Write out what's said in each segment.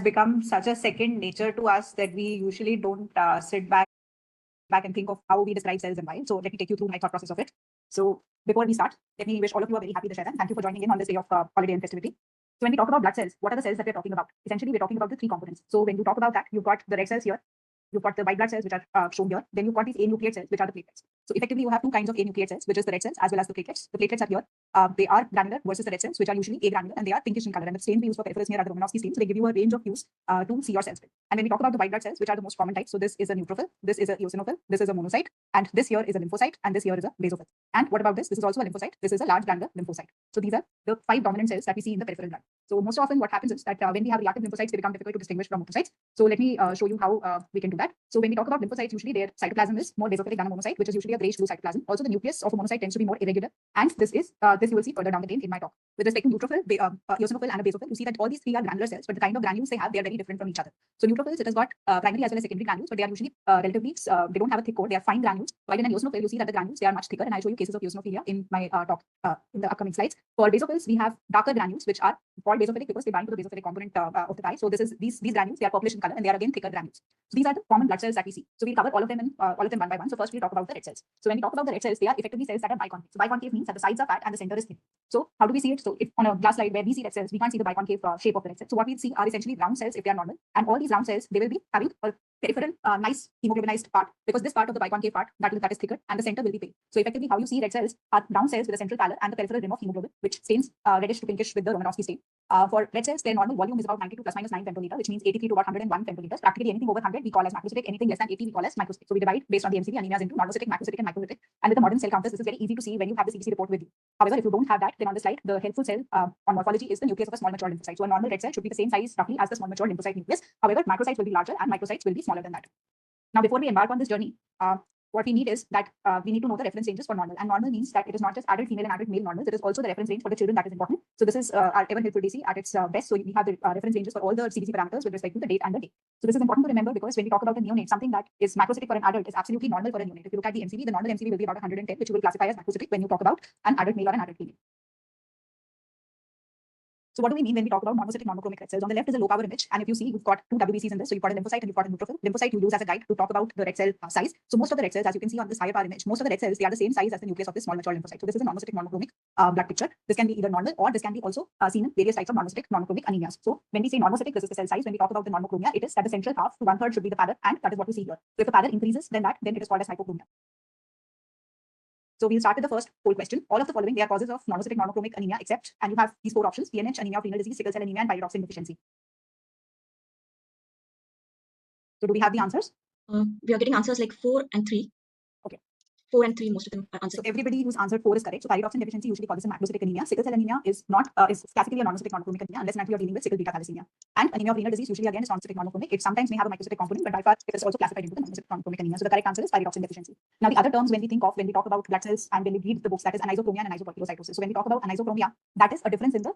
become such a second nature to us that we usually don't sit back and think of how we describe cells and why. So let me take you through my thought process of it. So before we start, let me wish all of you a very happy Dussehra and thank you for joining in on this day of holiday and festivity. So when we talk about blood cells, what are the cells that we're talking about? Essentially, we're talking about the three components. So when you talk about that, you've got the red cells here, you've got the white blood cells, which are shown here. Then you've got these anucleate cells, which are the platelets. So effectively, you have two kinds of anucleate cells, which is the red cells as well as the platelets. The platelets are here. They are granular versus the red cells, which are usually agranular, and they are pinkish in color. And the stain we use for peripherals here are the Romanowsky stains. So they give you a range of hues to see your cells with. And when we talk about the white blood cells, which are the most common types, so this is a neutrophil, this is a eosinophil, this is a monocyte, and this here is a lymphocyte, and this here is a basophil. And what about this? This is also a lymphocyte. This is a large granular lymphocyte. So these are the 5 dominant cells that we see in the peripheral blood. So most often what happens is that when we have reactive lymphocytes, they become difficult to distinguish from monocytes. So let me show you how we can do that. So when we talk about lymphocytes, usually their cytoplasm is more basophilic than a monocyte, which is usually a grayish blue cytoplasm. Also, the nucleus of a monocyte tends to be more irregular, and this you will see further down the lane in my talk. With respect to neutrophil, eosinophil, and a basophil, you see that all these three are granular cells, but the kind of granules they are very different from each other. So neutrophils, it has got primary as well as secondary granules, but they are usually relatively they don't have a thick core. They are fine granules. While in an eosinophil, you see that the granules they are much thicker, and I'll show you cases of eosinophilia in my talk in the upcoming slides. For basophils, we have darker granules, which are called basophilic because they bind to the basophilic component of the dye. So these granules, they are purplish in color, and they are again thicker granules. So these are the common blood cells that we see. So we'll cover all of them one by one. So first we'll talk about the red cells. So when we talk about the red cells, they are effectively cells that are biconcave. So biconcave means that the sides are fat and the center is thin. So how do we see it? So if on a glass slide where we see red cells, we can't see the biconcave shape of the red cells. So what we see are essentially round cells if they are normal, and all these round cells they will be having a peripheral nice hemoglobinized part, because this part of the biconcave part that is thicker and the center will be pale. So effectively how you see red cells are round cells with a central pallor and the peripheral rim of hemoglobin, which stains reddish to pinkish with the Romanowsky stain. For red cells, their normal volume is about 92 plus minus 9 femtoliter, which means 83 to about 101 femtoliters. Practically anything over 100 we call as macrocytic, anything less than 80 we call as microcytic. So we divide based on the MCV anemias into normocytic, macrocytic, and microcytic. And with the modern cell counters, this is very easy to see when you have the CBC report with you. However, if you don't have that, then on the slide, the helpful cell on morphology is the nucleus of a small mature lymphocyte. So a normal red cell should be the same size roughly as the small mature lymphocyte nucleus. However, macrocytes will be larger and microcytes will be smaller than that. Now, before we embark on this journey, what we need is that we need to know the reference ranges for normal. And normal means that it is not just adult female and adult male normals, it is also the reference range for the children that is important. So this is our Evan Hilford DC at its best. So we have the reference ranges for all the CBC parameters with respect to the date and the day. So this is important to remember because when we talk about a neonate, something that is macrocytic for an adult is absolutely normal for a neonate. If you look at the MCV, the normal MCV will be about 110, which you will classify as macrocytic when you talk about an adult male or an adult female. So what do we mean when we talk about normocytic normochromic red cells? On the left is a low power image, and if you see, you've got two WBCs in this. So you've got a lymphocyte and you've got a neutrophil. Lymphocyte you use as a guide to talk about the red cell size. So most of the red cells, as you can see on this higher power image, most of the red cells they are the same size as the nucleus of this small mature lymphocyte. So this is a normocytic normochromic blood picture. This can be either normal or this can be also seen in various types of normocytic normochromic anemias. So when we say normocytic, this is the cell size. When we talk about the normochromia, it is that the central half to 1/3 should be the pallor, and that is what we see here. So if the pallor increases than that, then it is called as hypochromia. So we'll start with the first whole question. All of the following, they are causes of normocytic normochromic anemia, except, and you have these 4 options: PNH, anemia of renal disease, sickle cell anemia, and pyridoxine deficiency. So do we have the answers? We are getting answers like 4 and 3. Okay. 4 and 3, most of them are answered. So everybody who's answered 4 is correct. So pyridoxine deficiency usually causes a macrocytic anemia. Sickle cell anemia is not is classically a normocytic normochromic anemia unless you're dealing with sickle beta thalassemia. And anemia of renal disease usually again is normocytic normochromic. It sometimes may have a microcytic component, but by far it is also classified into the normocytic normochromic anemia. So the correct answer is pyridoxine deficiency. Now the other terms when we talk about blood cells and when we read the books, that is anisochromia and anisopoikilocytosis. So when we talk about anisochromia, that is a difference in the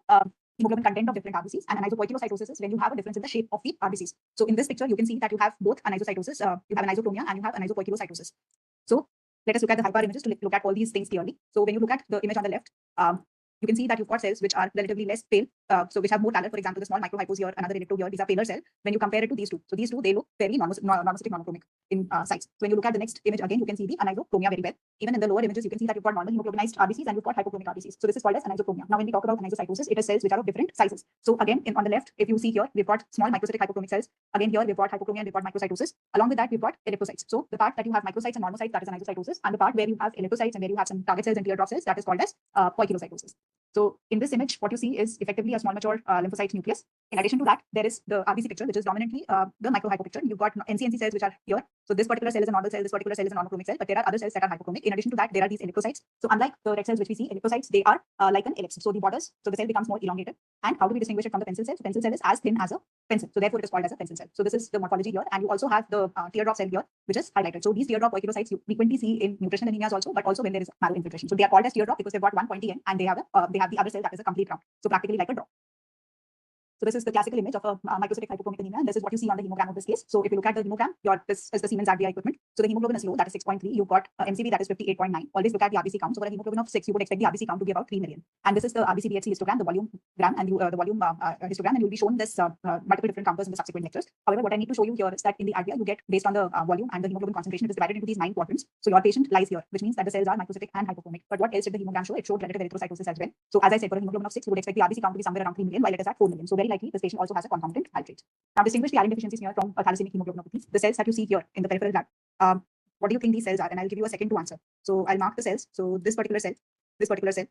hemoglobin content of different RBCs, and anisopoikilocytosis is when you have a difference in the shape of the RBCs. So in this picture, you can see that you have both anisocytosis, you have anisochromia, and you have anisopoikilocytosis. So let us look at the high power images to look at all these things clearly. So when you look at the image on the left, you can see that you've got cells which are relatively less pale, so which have more pallor. For example, the small microhypos here, another ellipto here, these are paler cells. When you compare it to these two, so these two, they look fairly normocytic normochromic in size. So when you look at the next image again, you can see the anisochromia very well. Even in the lower images, you can see that you've got normal hemoglobinized RBCs and you've got hypochromic RBCs. So this is called as anisochromia. Now when we talk about anisocytosis, it is cells which are of different sizes. So again, on the left, if you see here, we've got small microcytic hypochromic cells. Again here, we've got hypochromia and we've got microcytosis. Along with that, we've got elliptocytes. So the part that you have microcytes and normocytes, that is anisocytosis, and the part where you have elliptocytes and where you have some target cells and teardrop cells, that is called as poikilocytosis. So in this image, what you see is effectively a small mature lymphocyte nucleus. In addition to that, there is the RBC picture, which is dominantly the microhypo picture. You've got NCNC cells which are here. So this particular cell is a normal cell, this particular cell is a normochromic cell, but there are other cells that are hypochromic. In addition to that, there are these elliptocytes. So unlike the red cells which we see, elliptocytes, they are like an ellipse. So the borders, so the cell becomes more elongated. And how do we distinguish it from the pencil cell? So pencil cell is as thin as a pencil. So therefore it is called as a pencil cell. So this is the morphology here. And you also have the teardrop cell here, which is highlighted. So these teardrop poikilocytes you frequently see in nutritional anemias also, but also when there is marrow infiltration. So they are called as teardrop because they've got one pointy end and they have the other cell that is a complete round. So practically like a drop. So this is the classical image of a microcytic hypochromic anemia, and this is what you see on the hemogram of this case. So if you look at the hemogram, this is the Siemens RBI equipment. So the hemoglobin is low, that is 6.3. You've got MCV that is 58.9. Always look at the RBC count. So for a hemoglobin of 6, you would expect the RBC count to be about 3 million. And this is the RBC BHC histogram, the volume gram, and the volume histogram, and you'll be shown this multiple different counters in the subsequent lectures. However, what I need to show you here is that in the idea, you get based on the volume and the hemoglobin concentration, it is divided into these 9 quadrants. So your patient lies here, which means that the cells are microcytic and hypochromic. But what else did the hemogram show? It showed relative erythrocytosis as well. So as I said, for a hemoglobin of 6, you would expect the RBC count to be somewhere around 3 million, while it is at 4 million. So very likely, this patient also has a concomitant nitrate. Now, distinguish the iron deficiencies here from thalassaemic hemoglobinopathies. The cells that you see here in the peripheral blood, what do you think these cells are? And I'll give you a second to answer. So I'll mark the cells. So this particular cell, this particular cell.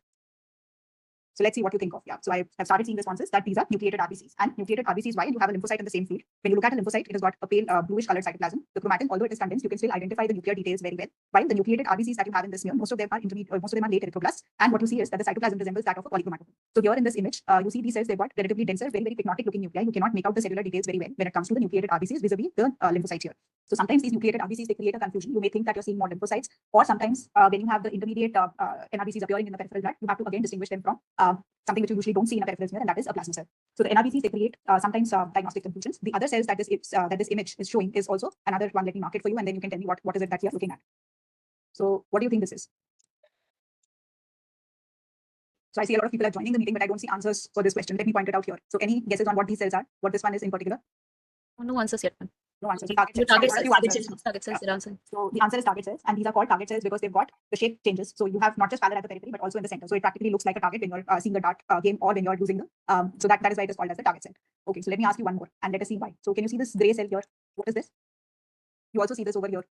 So let's see what you think of. Yeah. So I have started seeing responses that these are nucleated RBCs. And nucleated RBCs, why? You have a lymphocyte in the same field. When you look at a lymphocyte, it has got a pale bluish colored cytoplasm. The chromatin, although it is condensed, you can still identify the nuclear details very well. While the nucleated RBCs that you have in this here, most of them are intermediate, most of them are late erythroblasts. And what you see is that the cytoplasm resembles that of a polychromatophore. So here in this image, you see these cells, they've got relatively denser, very, very pyknotic looking nuclei. You cannot make out the cellular details very well when it comes to the nucleated RBCs vis-a-vis the lymphocyte here. So sometimes these nucleated RBCs, they create a confusion. You may think that you're seeing more lymphocytes, or sometimes when you have the intermediate NRBCs appearing in the peripheral blood, you have to again distinguish them from something which you usually don't see in a peripheral here, and that is a plasma cell. So the NRBCs, they create sometimes diagnostic confusions. The other cells that this image is showing is also another one. Let me mark it for you, and then you can tell me what is it that you're looking at. So what do you think this is? So I see a lot of people are joining the meeting, but I don't see answers for this question. Let me point it out here. So any guesses on what these cells are? What this one is in particular? No answers yet. No answers. Target cells. Target cells. Yeah. So the answer is target cells, and these are called target cells because they've got the shape changes. So you have not just pallor at the periphery, but also in the center. So it practically looks like a target when you're seeing the dart game, or when you're using the. So that is why it is called as the target cell. Okay, so let me ask you one more, and let us see why. So can you see this gray cell here? What is this? You also see this over here.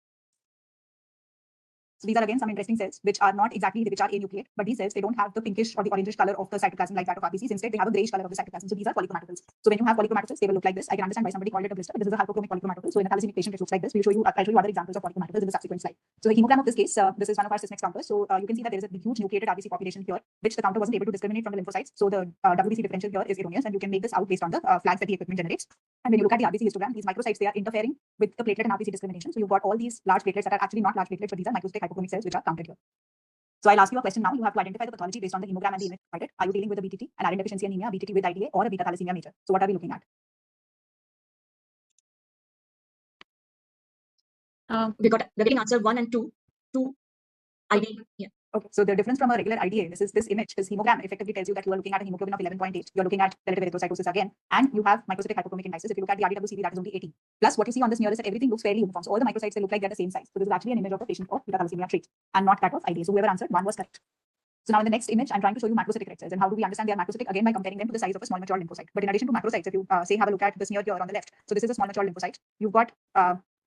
So these are again some interesting cells which are not exactly which are anucleate, but these cells, they don't have the pinkish or the orangish color of the cytoplasm like that of RBCs. Instead, they have a grayish color of the cytoplasm. So these are polychromatophores. So when you have polychromatophores, they will look like this. I can understand why somebody called it a blister. This is a hypochromic polychromatophore. So in a thalassaemic patient, it looks like this. I'll show you other examples of polychromatophores in the subsequent slide. So the hemogram of this case, this is one of our Sysmex counters. So you can see that there is a huge nucleated RBC population here, which the counter wasn't able to discriminate from the lymphocytes. So the WBC differential here is erroneous, and you can make this out based on the flags that the equipment generates. And when you look at the RBC histogram, these microcytes, they are interfering with the platelet and RBC discrimination. So you've got all these large platelets that are actually not large platelets, but these are microcytic hypochromic cells which are counted here. So I'll ask you a question now. You have to identify the pathology based on the hemogram and the image provided. Are you dealing with a BTT, an iron deficiency anemia, BTT with IDA, or a beta thalassemia major? So what are we looking at? We're getting answer 1 and 2 to IDA. Yeah. Okay, so the difference from a regular IDA, this image, this hemogram effectively tells you that you are looking at a hemoglobin of 11.8. You're looking at relative erythrocytosis again, and you have microcytic hypochromic indices. If you look at the RDWCB, that is only 18. Plus, what you see on this mirror is that everything looks fairly uniform. So all the microcytes, they look like they're the same size. So this is actually an image of a patient of beta thalassemia trait, and not that of IDA. So whoever answered one was correct. So now in the next image, I'm trying to show you macrocytic red cells. And how do we understand they are macrocytic? Again, by comparing them to the size of a small mature lymphocyte. But in addition to macrocytes, if you say have a look at this near here on the left. So this is a small mature lymphocyte. You've got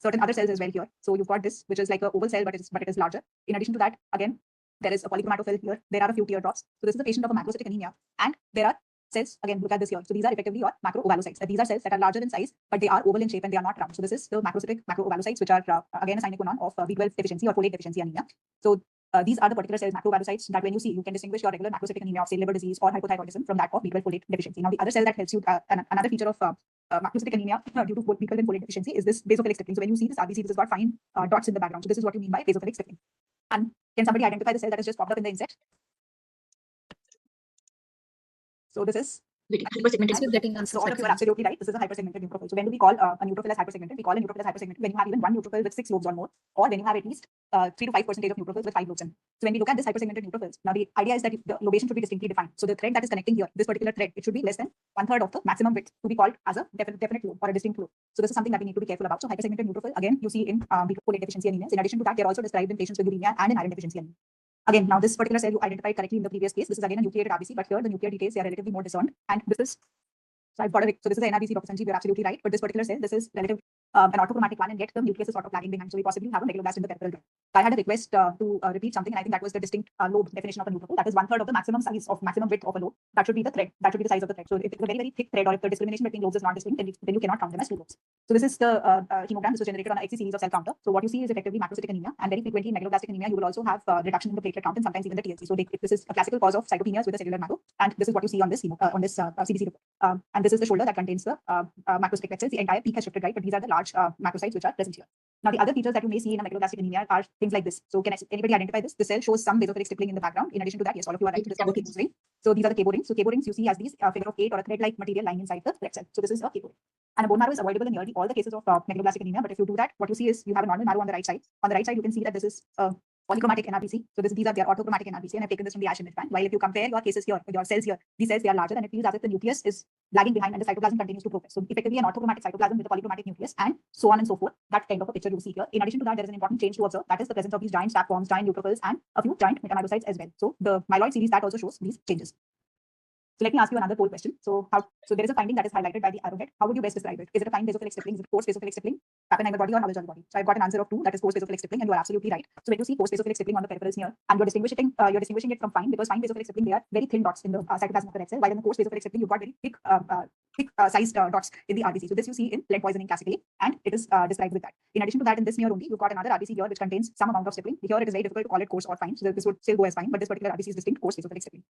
certain other cells as well here. So you've got this, which is like an oval cell, but it is larger. In addition to that, again, there is a polychromatophore here. There are a few teardrops. So this is a patient of a macrocytic anemia. And there are cells, again, look at this here. So these are effectively your macroovalocytes. These are cells that are larger in size, but they are oval in shape and they are not round. So this is the macrocytic macroovalocytes, which are again a sine qua non of B12 deficiency or folate deficiency anemia. So these are the particular cells, macroovalocytes, that when you see, you can distinguish your regular macrocytic anemia of, say, liver disease or hypothyroidism from that of B12 folate deficiency. Now, the other cell that helps you, another feature of macrocytic anemia due to B12 folate deficiency is this basophilic stiffening. So when you see this RBC, this has got fine dots in the background. So this is what you mean by basophilic stiffening. And can somebody identify the cell that has just popped up in the inset? So this is Hypersegmented. So all of you are absolutely right. This is a hypersegmented neutrophil. So when do we call a neutrophil as hypersegmented? We call a neutrophil as hypersegmented when you have even one neutrophil with 6 lobes or more, or when you have at least 3 to 5% of neutrophils with 5 lobes in. So when we look at this hypersegmented neutrophils, now the idea is that the lobation should be distinctly defined. So the thread that is connecting here, this particular thread, it should be less than 1/3 of the maximum width to be called as a definite lobe or a distinct lobe. So this is something that we need to be careful about. So hypersegmented neutrophil, again, you see in B12 folate deficiency anemias. In addition to that, they are also described in patients with uremia and in iron deficiency anemia. Again, now this particular cell you identified correctly in the previous case. This is again a nucleated RBC, but here the nuclear details, they are relatively more discerned. And this is, so I've got so this is the NRBC, Dr. Sanjeev, you're absolutely right. But this particular cell, this is relative an orthochromatic one, and yet the nucleus is sort of lagging behind. So we possibly have a megaloblast in the peripheral. I had a request to repeat something, and I think that was the distinct lobe definition of a neutrophil. That is 1/3 of the maximum size of maximum width of a lobe. That should be the thread. That should be the size of the thread. So if it's a very, very thick thread, or if the discrimination between lobes is not distinct, then you cannot count them as 2 lobes. So this is the hemogram. This was generated on an XC series of cell counter. So what you see is effectively macrocytic anemia, and very frequently in megaloblastic anemia, you will also have reduction in the platelet count and sometimes even the TLC. So this is a classical cause of cytopenias with a cellular macro, and this is what you see on this CBC report. And this is the shoulder that contains the macrocytic red cells. The entire peak has shifted right, but these are the large macrocytes which are present here. Now, the other features that you may see in a megaloblastic anemia are things like this. So, can anybody identify this? The cell shows some basophilic stippling in the background. In addition to that, yes, all of you are right. It is called Kipp's ring. So, these are the Kipp's rings. So, Kipp's rings you see as these figure of 8 or a thread-like material lying inside the red cell. So, this is a Kipp's ring. And a bone marrow is avoidable in nearly all the cases of megaloblastic anemia. But if you do that, what you see is you have a normal marrow on the right side. On the right side, you can see that this is polychromatic NRBC. So these are their orthochromatic NRBC, and I've taken this from the ASH image bank. While if you compare your cases here, your cells here, these cells they are larger, and it feels as if the nucleus is lagging behind and the cytoplasm continues to progress. So effectively an orthochromatic cytoplasm with a polychromatic nucleus, and so on and so forth. That kind of a picture you see here. In addition to that, there is an important change to observe. That is the presence of these giant staph forms, giant neutrophils, and a few giant metamyosites as well. So the myeloid series that also shows these changes. So let me ask you another poll question. So there is a finding that is highlighted by the arrowhead. How would you best describe it? Is it a fine basophilic stippling? Is it coarse basophilic stippling? Pappenheimer body or Haber-Jolly body? So I've got an answer of 2, that is coarse basophilic stippling, and you are absolutely right. So when you see coarse basophilic stippling on the peripherals here, and you're distinguishing it from fine, because fine basophilic stippling, they are very thin dots in the cytoplasm of the red cell, while in the coarse basophilic stippling, you've got very thick sized dots in the RBC. So this you see in lead poisoning classically, and it is described with that. In addition to that, in this here only, you've got another RBC here which contains some amount of stippling. Here it is very difficult to call it coarse or fine, so this would still go as fine, but this particular RBC is distinct coarse basophilic stippling.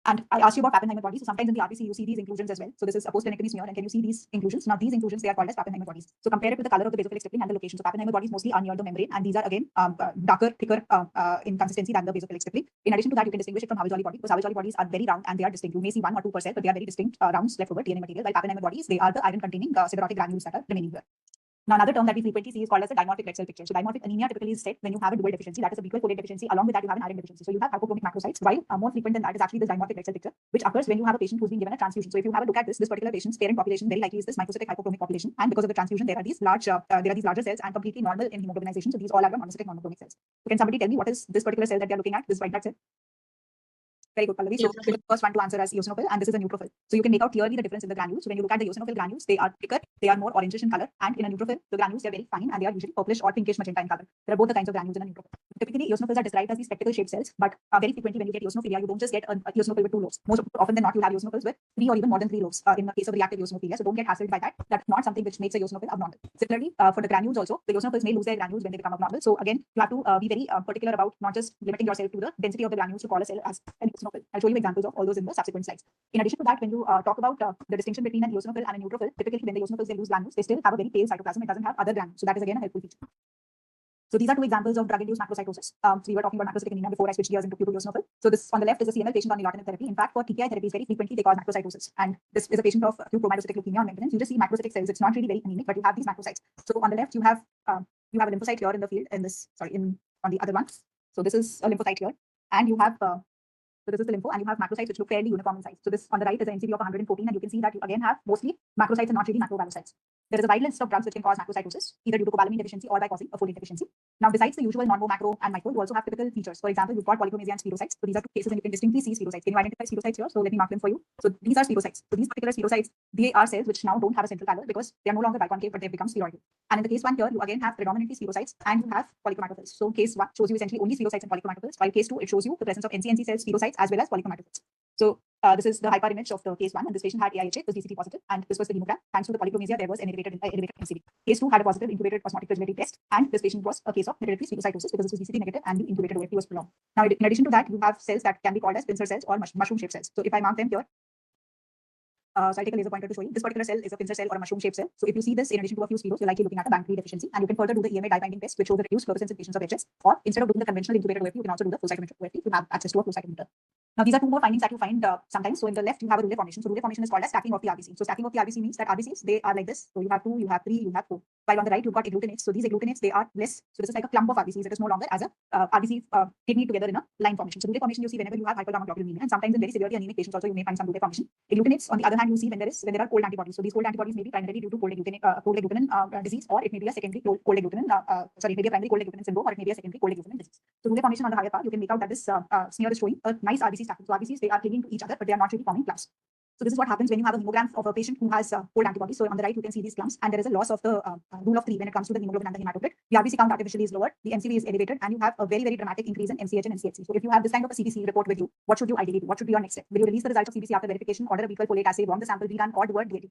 And I asked you about Pappenheimer bodies. So sometimes in the RBC, you see these inclusions as well. So this is a post-Penectiny smear, and can you see these inclusions? Now these inclusions, they are called as Pappenheimer bodies. So compare it with the color of the basophilic stippling and the location. So Pappenheimer bodies mostly are near the membrane, and these are again darker, thicker in consistency than the basophilic stippling. In addition to that, you can distinguish it from Haber-Jolly body, because Haber-Jolly bodies are very round and they are distinct. You may see 1 or 2 per cell, but they are very distinct rounds left over DNA material. While Pappenheimer bodies, they are the iron-containing siderotic granules that are remaining here. Now, another term that we frequently see is called as a dimorphic red cell picture. So dimorphic anemia typically is said when you have a dual deficiency, that is a B12 folate deficiency. Along with that, you have an iron deficiency. So you have hypochromic macrocytes. While more frequent than that is actually the dimorphic red cell picture, which occurs when you have a patient who's been given a transfusion. So if you have a look at this particular patient's parent population very likely is this microcytic hypochromic population, and because of the transfusion, there are these larger cells and completely normal in hemoglobinization. So these all are monocytic monochromic cells. So can somebody tell me what is this particular cell that they are looking at? This white blood cell. Very good, Pallavi. So this is the first one to answer as eosinophil, and this is a neutrophil. So you can make out clearly the difference in the granules. So when you look at the eosinophil granules, they are thicker, they are more orangish in color, and in a neutrophil, the granules they are very fine and they are usually purplish or pinkish magenta in color. There are both the kinds of granules in a neutrophil. Typically, eosinophils are described as these spectacle-shaped cells, but very frequently when you get eosinophilia, you don't just get an eosinophil with 2 lobes. Most often than not, you have eosinophils with 3 or even more than 3 lobes in the case of reactive eosinophilia. So don't get hassled by that. That's not something which makes a eosinophil abnormal. Similarly, for the granules also, the eosinophils may lose their granules when they become abnormal. So again, you have to be very particular about not just limiting yourself to the density of the granules to call a cell as an eosinophil. I'll show you examples of all those in the subsequent slides. In addition to that, when you talk about the distinction between an eosinophil and a neutrophil, typically when the eosinophils they lose granules, they still have a very pale cytoplasm. It doesn't have other granules. So that is again a helpful feature. So these are 2 examples of drug-induced macrocytosis. So we were talking about macrocytic anemia before I switched gears into Q2 eosinophil. So this on the left is a CML patient on nilotinib therapy. In fact, for TKI therapies, very frequently they cause macrocytosis. And this is a patient of acute promyelocytic leukemia on maintenance. You just see macrocytic cells. It's not really very anemic, but you have these macrocytes. So on the left, you have a lymphocyte here in the field, on the other one. So this is a lymphocyte here, and you have so this is the lympho, and you have macrocytes which look fairly uniform in size. So this on the right is an NCV of 114, and you can see that you again have mostly macrocytes and not really macrovalocytes. There is a wide list of drugs which can cause macrocytosis, either due to cobalamin deficiency or by causing a folate deficiency. Now, besides the usual non-mo, macro, and micro, you also have typical features. For example, you've got polychromasia and spherocytes. So these are 2 cases, and you can distinctly see spherocytes. Can you identify spherocytes here? So let me mark them for you. So these are spherocytes. So these particular spherocytes, they are cells which now don't have a central pallor because they are no longer biconcave, but they've become spheroidal. And in the case 1 here, you again have predominantly spherocytes and you have polychromatophils. So case 1 shows you essentially only spherocytes and polychromatophils, while case 2 it shows you the presence of NCNC cells, spherocytes, as well as polychromatophils. So this is the hyper image of the case 1, and this patient had AIHA, it was DCT positive, and this was the hemogram. Thanks to the polychromasia, there was an elevated MCV. Case 2 had a positive incubated osmotic fragility test, and this patient was a case of hereditary spherocytosis because this was DCT negative and the incubated OFT was prolonged. Now, in addition to that, you have cells that can be called as pincer cells or mushroom-shaped cells. So if I mark them here, so I'll take a laser pointer to show you. This particular cell is a pincer cell or a mushroom-shaped cell. So if you see this in addition to a few spiros, you're likely looking at a BANK3 deficiency, and you can further do the EMA dye binding test, which shows the reduced fluorescence in patients of HS. Or instead of doing the conventional incubated OFT, you can also do the flow cytometer OFT if you have access to a flow cytometer. Now, these are 2 more findings that you find sometimes. So in the left, you have a Roulet formation. So Roulet formation is called as stacking of the RBC. So stacking of the RBC means that RBCs, they are like this. So you have 2, you have 3, you have 4. While on the right, you've got agglutinates. So these agglutinates, they are less. So this is like a clump of RBCs. It is no longer as a RBC kidney together in a line formation. So Roulet formation you see whenever you have hypergamma-globulin, and sometimes in very severely anemic patients also you may find some Roulet formation. Agglutinates, on the other hand, you see when there are cold antibodies. So these cold antibodies may be primarily due to cold agglutinin disease, or it may be a secondary cold agglutinin, it may be a primary cold agglutinin syndrome, or it may be a secondary cold agglutinin disease. So Roulet formation on the higher part, you can make out that this smear is showing a nice RBC stacking. So RBCs, they are clinging to each other, but they are not really forming clumps. So this is what happens when you have a hemogram of a patient who has cold antibodies. So on the right, you can see these clumps, and there is a loss of the rule of 3 when it comes to the hemoglobin and the hematocrit. The RBC count artificially is lowered, the MCV is elevated, and you have a very, very dramatic increase in MCH and MCHC. So if you have this kind of a CBC report with you, what should you ideally do? What should be your next step? Will you release the results of CBC after verification, order a B12 folate assay, warm the sample, rerun, or do a DAT?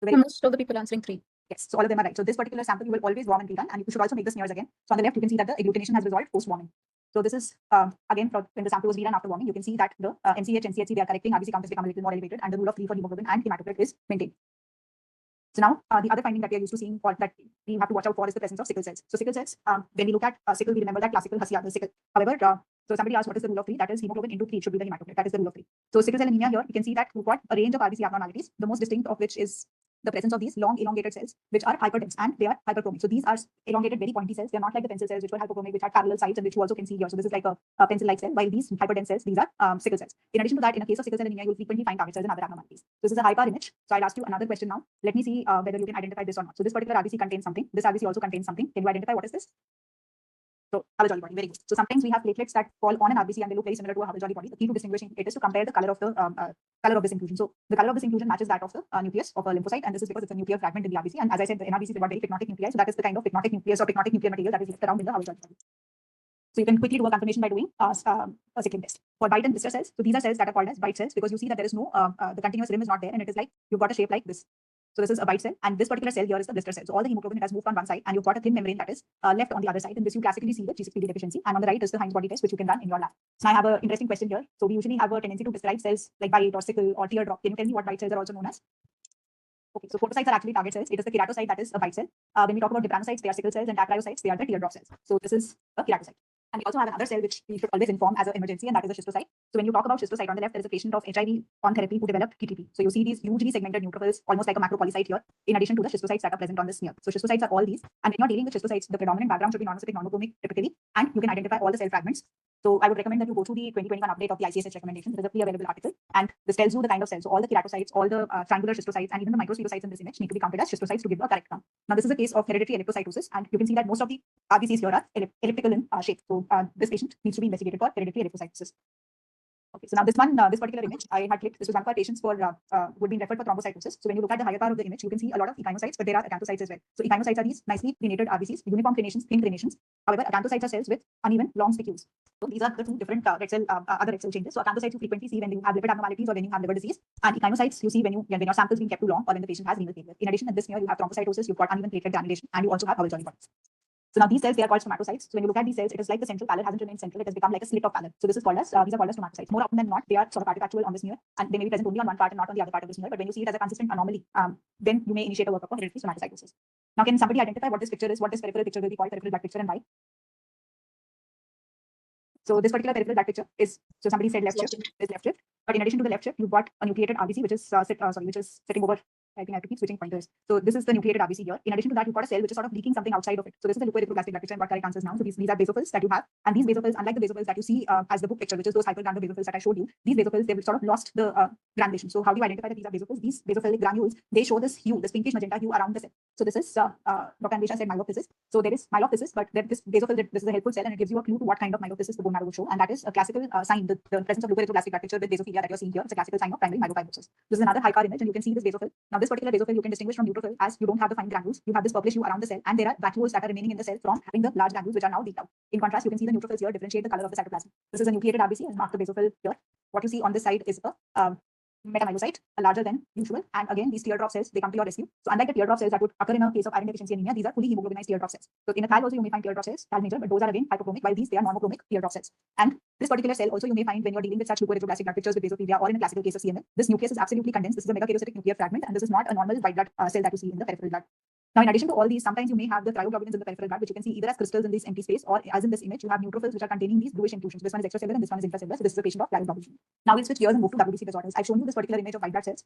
So Most of the people answering 3. Yes, so all of them are right. So this particular sample you will always warm and rerun, and you should also make the smears again. So on the left, you can see that the agglutination has resolved post-warming. So this is again when the sample was redone after warming, you can see that the MCH and CHC they are correcting, RBC count has become a little more elevated, and the rule of 3 for hemoglobin and hematocrit is maintained. So now the other finding that we are used to seeing that we have to watch out for is the presence of sickle cells. So sickle cells, when we look at sickle, we remember that classical Hasiata sickle. However, so somebody asked what is the rule of three? That is hemoglobin into 3 should be the hematocrit. That is the rule of 3. So sickle cell anemia here, you can see that we've got a range of RBC abnormalities, the most distinct of which is the presence of these long elongated cells, which are hyperdense and they are hyperchromic. So these are elongated, very pointy cells. They're not like the pencil cells, which were hyperchromic, which had parallel sides, and which you also can see here. So this is like a pencil-like cell, while these hyperdense cells, these are sickle cells. In addition to that, in a case of sickle cell anemia, you'll frequently find target cells and other abnormalities. This is a high power image. So I'll ask you another question now. Let me see whether you can identify this or not. So this particular RBC contains something. This RBC also contains something. Can you identify what is this? So Haber-Jolly body, very good. So sometimes we have platelets that fall on an RBC and they look very similar to a Haber-Jolly body. The key to distinguishing it is to compare the color of the color of this inclusion. So the color of this inclusion matches that of the nucleus of a lymphocyte, and this is because it's a nuclear fragment in the RBC. And as I said, the NRBCs have got very pyknotic nuclei, so that is the kind of pyknotic nucleus or pyknotic nuclear material that is left around in the Haber-Jolly body. So you can quickly do a confirmation by doing a Sickling test. For White and blister cells, so these are cells that are called as White cells because you see that there is no the continuous rim is not there, and it is like you've got a shape like this. So this is a White cell, and this particular cell here is the blister cell. So all the hemoglobin has moved on one side, and you've got a thin membrane that is left on the other side. And this you classically see the G6PD deficiency. And on the right is the Heinz body test, which you can run in your lab. So I have an interesting question here. So we usually have a tendency to describe cells like White or sickle or teardrop. Can you tell me what White cells are also known as? Okay, so photocytes are actually target cells. It is the keratocyte that is a White cell. When we talk about diphranocytes, they are sickle cells, and dacryocytes, they are the teardrop cells. So this is a keratocyte. And we also have another cell which we should always inform as an emergency, and that is a schistocyte. So when you talk about schistocyte on the left, there is a patient of HIV on therapy who developed TTP. So you see these hugely segmented neutrophils, almost like a macropolycyte here, in addition to the schistocytes that are present on this smear. So schistocytes are all these. And when you're dealing with schistocytes, the predominant background should be monocytic normochromic typically, and you can identify all the cell fragments. So I would recommend that you go through the 2021 update of the ICSH recommendations. There is a pre-available article, and this tells you the kind of cells. So all the keratocytes, all the triangular schistocytes, and even the microspherocytes in this image need to be counted as schistocytes to give a correct count. Now this is a case of hereditary erythrocytosis, and you can see that most of the RBCs here are elliptical in shape. So this patient needs to be investigated for hereditary erythrocytosis. Okay, so now this one, this particular image I had clicked. This was one of our patients for would be referred for thrombocytosis. So when you look at the higher part of the image, you can see a lot of echinocytes, but there are acanthocytes as well. So echinocytes are these nicely crenated RBCs, uniform crenations, thin crenations. However, acanthocytes are cells with uneven long spicules. So these are the two different red cell, other red cell changes. So acanthocytes you frequently see when you have lipid abnormalities or when you have liver disease, and echinocytes you see when your samples being kept too long or when the patient has renal failure. In addition, in this here you have thrombocytosis, you've got uneven platelet granulation, and you also have Haber-Jolly bodies. So now these cells, they are called stomatocytes. So when you look at these cells, it is like the central pallid hasn't remained central. It has become like a slit of pallid. So this is called as, these are called as stomatocytes. More often than not, they are sort of artifactual on this smear, and they may be present only on one part and not on the other part of the smear. But when you see it as a consistent anomaly, then you may initiate a workup for hereditary stomatocytosis. Now, can somebody identify what this picture is? What this peripheral picture will be called, peripheral blood picture, and why? So this particular peripheral blood picture is, so somebody said left shift, is left shift. But in addition to the left shift, you've got a nucleated RBC, which is which is sitting over. I think I have to keep switching pointers. So this is the nucleated RBC here. In addition to that, you've got a cell which is sort of leaking something outside of it. So this is a leukoerythroblastic blood picture and what correct answers now. So these are basophils that you have, and these basophils, unlike the basophils that you see as the book picture, which is those hypergranular basophils that I showed you, these basophils they've sort of lost the granulation. So how do you identify that these are basophils? These basophilic granules they show this hue, this pinkish magenta hue around the cell. So this is Dr. Anvesha said myelophysis. So there is myelophysis, but this basophil, this is a helpful cell, and it gives you a clue to what kind of myelophysis the bone marrow will show, and that is a classical sign. The presence of leukoerythroblastic blood picture with basophilia that you're seeing here, it's a classical sign of primary myelofibrosis. This is another high power image, and you can see this basophil. Now this particular basophil you can distinguish from neutrophil as you don't have the fine granules. You have this purplish hue around the cell, and there are vacuoles that are remaining in the cell from having the large granules which are now leaked out. In contrast, you can see the neutrophils here differentiate the color of the cytoplasm. This is a nucleated RBC and mark the basophil here. What you see on this side is a metamyelocyte, larger than usual, and again these teardrop cells they come to your rescue. So unlike the teardrop cells that would occur in a case of iron deficiency anemia, these are fully hemoglobinized teardrop cells. So in a thal also you may find teardrop cells, thal major, but those are again hypochromic, while these they are normochromic teardrop cells. And this particular cell also you may find when you're dealing with such leukoerythroblastic blood pictures with basophilia or in a classical case of CML. This nucleus is absolutely condensed. This is a megakaryocytic nuclear fragment, and this is not a normal white blood cell that you see in the peripheral blood. Now, in addition to all these, sometimes you may have the cryoglobulins in the peripheral blood, which you can see either as crystals in this empty space, or as in this image, you have neutrophils which are containing these bluish inclusions. This one is extracellular and this one is intracellular. So this is a patient of cryoglobulin. Now we'll switch gears and move to WBC disorders. I've shown you this particular image of white blood cells.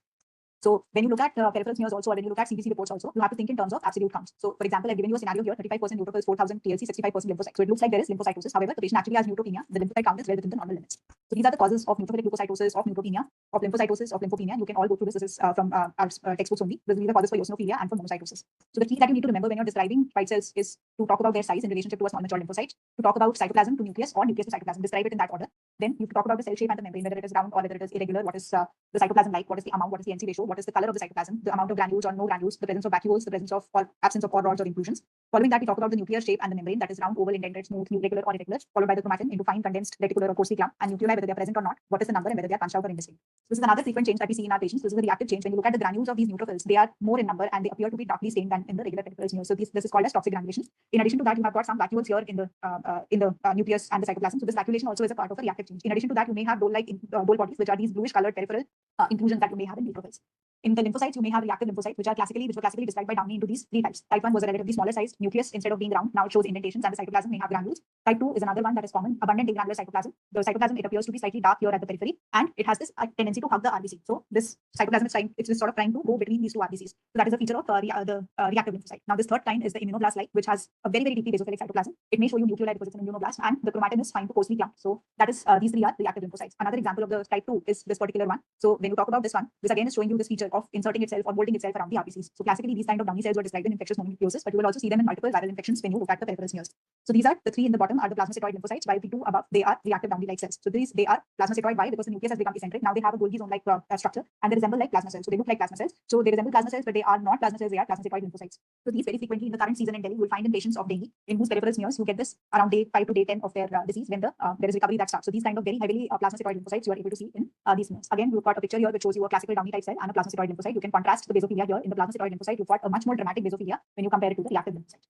So when you look at peripheral smears also, or when you look at CBC reports also, you have to think in terms of absolute counts. So for example, I've given you a scenario here, 35% neutrophils, 4,000 TLC, 65% lymphocytes. So it looks like there is lymphocytosis. However, the patient actually has neutropenia. The lymphocyte count is well within the normal limits. So these are the causes of neutrophilic leukocytosis, of neutropenia, of lymphocytosis, of lymphopenia. You can all go through this. This is from our textbooks only. These are the causes for eosinophilia and for monocytosis. So the key that you need to remember when you're describing white cells is to talk about their size in relationship to a small mature lymphocyte, to talk about cytoplasm to nucleus or nucleus to cytoplasm, describe it in that order. Then you talk about the cell shape and the membrane, whether it is round or whether it is irregular, what is the cytoplasm like, what is the amount, what is the NC ratio, what is the color of the cytoplasm, the amount of granules or no granules, the presence of vacuoles, the presence of or absence of or rods or inclusions. Following that, we talk about the nuclear shape and the membrane, that is round, oval, indented, smooth, regular or irregular, followed by the chromatin into fine, condensed, reticular or coarsely clumped, and nuclei, whether they are present or not, what is the number and whether they are punched out or indistinct. This is another frequent change that we see in our patients. This is a reactive change. When you look at the granules of these neutrophils, they are more in number and they appear to be darkly stained than in the regular peripheral smears. So this is called as toxic granulation. In addition to that, you have got some vacuoles here in the nucleus and the cytoplasm. So this vacuolation also is a part of a reactive change. In addition to that, you may have dole-like dole bodies, which are these bluish colored peripheral inclusions that you may have in neutrophils. in the lymphocytes, you may have reactive lymphocytes, which were classically described by Downey into these three types. Type 1 was a relatively smaller sized nucleus instead of being round. Now it shows indentations and the cytoplasm may have granules. Type 2 is another one that is common, abundant agranular cytoplasm. The cytoplasm, it appears to be slightly dark here at the periphery, and it has this tendency to hug the RBC. So this cytoplasm is it's sort of trying to go between these two RBCs. So that is a feature of the reactive lymphocyte. Now this third kind is the immunoblast-like, which has a very, very deeply basophilic cytoplasm. It may show you nucleoli because it's an immunoblast, and the chromatin is fine to closely clumped. So that is these three are reactive lymphocytes. Another example of the type 2 is this particular one. So when you talk about this one, this again is showing you this feature of inserting itself or molding itself around the RBCs. So classically, these kind of Downey cells were described in infectious mononucleosis, but you will also see them in multiple viral infections when you look at the peripheral smears. So these are the three in the bottom are the plasmacytoid lymphocytes, while the two above, they are reactive Downey-like cells. So they are plasmacytoid. Why? Because the nucleus has become eccentric. Now they have a Golgi zone-like structure, and they resemble like plasma cells. So they look like plasma cells. So they resemble plasma cells, but they are not plasma cells. They are plasmacytoid lymphocytes. So these very frequently in the current season in Delhi, you will find in patients of dengue, in whose peripheral smears you get this around day 5 to day 10 of their disease when there is recovery that starts. So these kind of very heavily plasmacytoid lymphocytes you are able to see in these smears. Again, you've got a picture here which shows you a classical Downey type cell and a plasmacytoid lymphocyte. You can contrast the basophilia here. In the plasmacytoid lymphocyte, you've got a much more dramatic basophilia when you compare it to the reactive lymphocyte.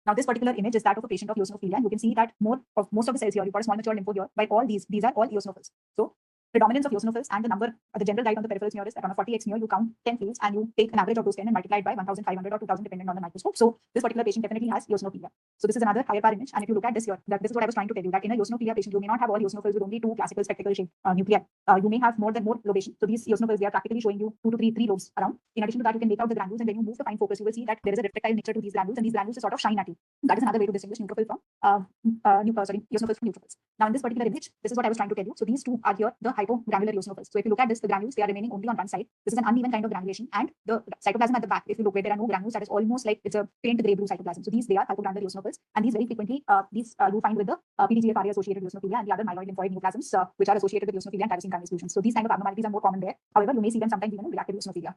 Now, this particular image is that of a patient of eosinophilia, and you can see that most of the cells here, you've got a small mature lympho here, while all these are all eosinophils. So predominance of eosinophils and the number, the general guide on the peripheral smear is that on a 40x smear, you count 10 fields and you take an average of those 10 and multiply it by 1,500 or 2,000 depending on the microscope. So this particular patient definitely has eosinophilia. So this is another higher power image. And if you look at this here, this is what I was trying to tell you, that in a eosinophilia patient, you may not have all eosinophils with only two classical spectacle shaped nuclei. You may have more lobation. So these eosinophils, they are practically showing you 2 to 3 lobes around. In addition to that, you can make out the granules, and when you move the fine focus, you will see that there is a refractile nature to these granules, and these granules sort of shine at you. That is another way to distinguish neutrophil from eosinophils from neutrophils. Now in this particular image, this is what I was trying to tell you. So these two are here, the hypogranular eosinophils. So if you look at this, the granules, they are remaining only on one side. This is an uneven kind of granulation, and the cytoplasm at the back, if you look where there are no granules, that is almost like it's a faint gray blue cytoplasm. So they are hypogranular eosinophils, and these very frequently you find with the PTGFR associated eosinophilia and the other myeloid lymphoid neoplasms which are associated with eosinophilia and tyrosine kinase fusions. So these kind of abnormalities are more common there. However, you may see them sometimes even in reactive eosinophilia.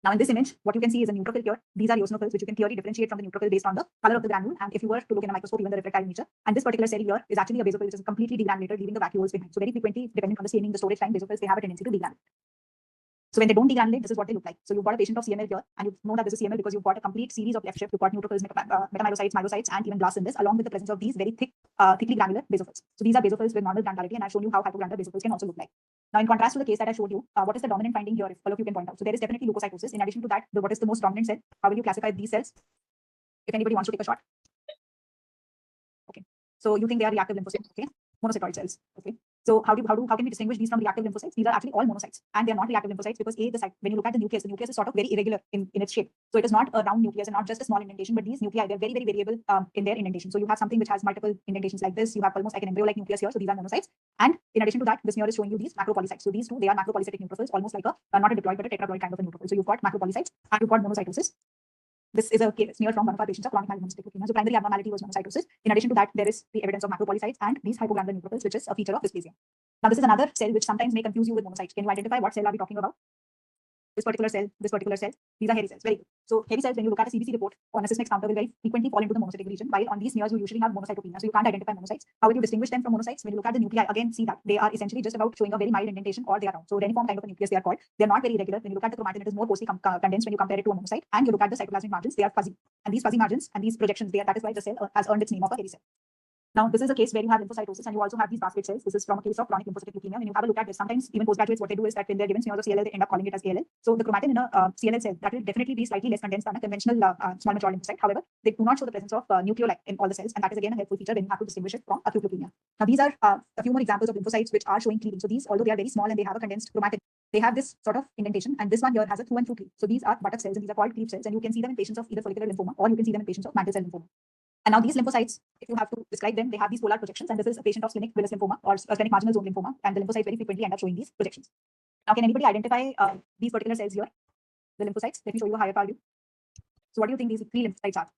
Now in this image, what you can see is a neutrophil here. These are eosinophils, which you can clearly differentiate from the neutrophil based on the color of the granule. And if you were to look in a microscope, even the refractile nature. And this particular cell here is actually a basophil, which is completely degranulated, leaving the vacuoles behind. So very frequently, depending on the staining, the storage time, basophils, they have a tendency to degranulate. So when they don't degranulate, this is what they look like. So you've got a patient of CML here, and you know that this is CML because you've got a complete series of left shift. You've got neutrophils, metamyelocytes, myelocytes, and even blasts in this, along with the presence of these very thickly granular basophils. So these are basophils with normal granularity, and I've shown you how hypogranular basophils can also look like. Now, in contrast to the case that I showed you, what is the dominant finding here, if all of you can point out? So there is definitely leukocytosis. In addition to that, what is the most dominant cell? How will you classify these cells? If anybody wants to take a shot. Okay. So you think they are reactive lymphocytes, okay? Monocytoid cells, okay? So how can we distinguish these from reactive lymphocytes? These are actually all monocytes, and they are not reactive lymphocytes because when you look at the nucleus is sort of very irregular in its shape. So it is not a round nucleus and not just a small indentation, but these nuclei, they're very, very variable in their indentation. So you have something which has multiple indentations like this. You have almost like an embryo-like nucleus here. So these are monocytes. And in addition to that, this here is showing you these macropolycytes. So these two, they are macropolycytic neutrophils, almost like not a diploid, but a tetraploid kind of a neutrophil. So you've got macropolycytes and you've got monocytosis. This is a smear from one of our patients of chronic myelomonocytic leukemia. So primary abnormality was monocytosis. In addition to that, there is the evidence of macropolycytes and these hypogranular neutrophils, which is a feature of dysplasia. Now, this is another cell which sometimes may confuse you with monocytes. Can you identify what cell are we talking about? This particular cell, these are hairy cells. Very good. So hairy cells, when you look at a CBC report on a Sysmex counter, will very frequently fall into the monocytic region, while on these smears you usually have monocytopenia. So you can't identify monocytes. How will you distinguish them from monocytes? When you look at the nuclei, again, see that they are essentially just about showing a very mild indentation, or they are round. So reniform kind of a nucleus they are called. They are not very regular. When you look at the chromatin, it is more coarsely condensed when you compare it to a monocyte. And you look at the cytoplasmic margins, they are fuzzy. And these fuzzy margins and these projections, that is why the cell has earned its name of a hairy cell. Now, this is a case where you have lymphocytosis and you also have these basket cells. This is from a case of chronic lymphocytic leukemia. When you have a look at this, sometimes even postgraduates, what they do is that when they're given smears of CLL, they end up calling it as ALL. So the chromatin in a CLL cell, that will definitely be slightly less condensed than a conventional small mature lymphocyte. However, they do not show the presence of nucleoli in all the cells, and that is again a helpful feature when you have to distinguish it from acute leukemia. Now, these are a few more examples of lymphocytes which are showing cleaving. So these, although they are very small and they have a condensed chromatin, they have this sort of indentation, and this one here has a through and through cleave. So these are buttock cells, and these are called cleave cells, and you can see them in patients of either follicular lymphoma or you can see them in patients of mantle cell lymphoma. And now these lymphocytes, if you have to describe them, they have these polar projections, and this is a patient of splenic villus lymphoma or splenic marginal zone lymphoma, and the lymphocytes very frequently end up showing these projections. Now, can anybody identify these particular cells here, the lymphocytes? Let me show you a higher power view. So what do you think these three lymphocytes are?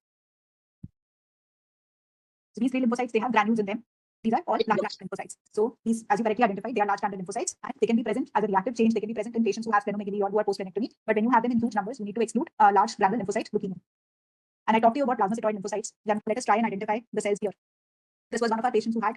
So these three lymphocytes, they have granules in them. These are all large lymphocytes. So these, as you correctly identified, they are large granular lymphocytes, and they can be present as a reactive change. They can be present in patients who have splenomegaly or who are post-splenectomy. But when you have them in huge numbers, you need to exclude large granular lymphocyte leukemia. And I talked to you about plasmacytoid lymphocytes. Then let us try and identify the cells here. This was one of our patients who had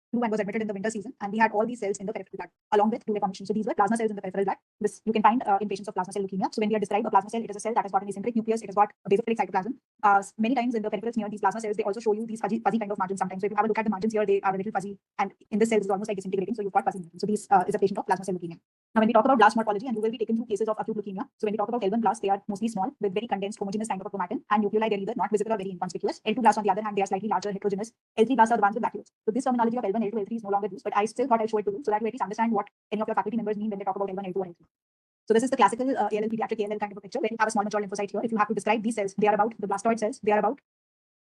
flu and was admitted in the winter season, and we had all these cells in the peripheral blood along with pleural formation. So these were plasma cells in the peripheral blood. This you can find in patients of plasma cell leukemia. So when we are describing a plasma cell, it is a cell that has got an eccentric nucleus. It has got a basophilic cytoplasm. Many times in the peripheral smear, these plasma cells, they also show you these fuzzy kind of margins sometimes. So if you have a look at the margins here, they are a little fuzzy, and in this cell, it's almost like disintegrating. So you've got fuzzy margins. So this is a patient of plasma cell leukemia. Now, when we talk about blast morphology, and you will be taken through cases of acute leukemia. So when we talk about L1 blasts, they are mostly small with very condensed homogeneous kind of a chromatin, and nuclei they're either not visible or very inconspicuous. L2 blasts, on the other hand, they are slightly larger, heterogeneous. L3 blasts are the ones with vacuoles. So this terminology of L1, L2, L3 is no longer used, but I still thought I'd show it to you so that you at least understand what any of your faculty members mean when they talk about L1, L2, or L3. So this is the classical ALL, pediatric ALL kind of a picture where you have a small mature lymphocyte here. If you have to describe these cells, they are about the blastoid cells. They are about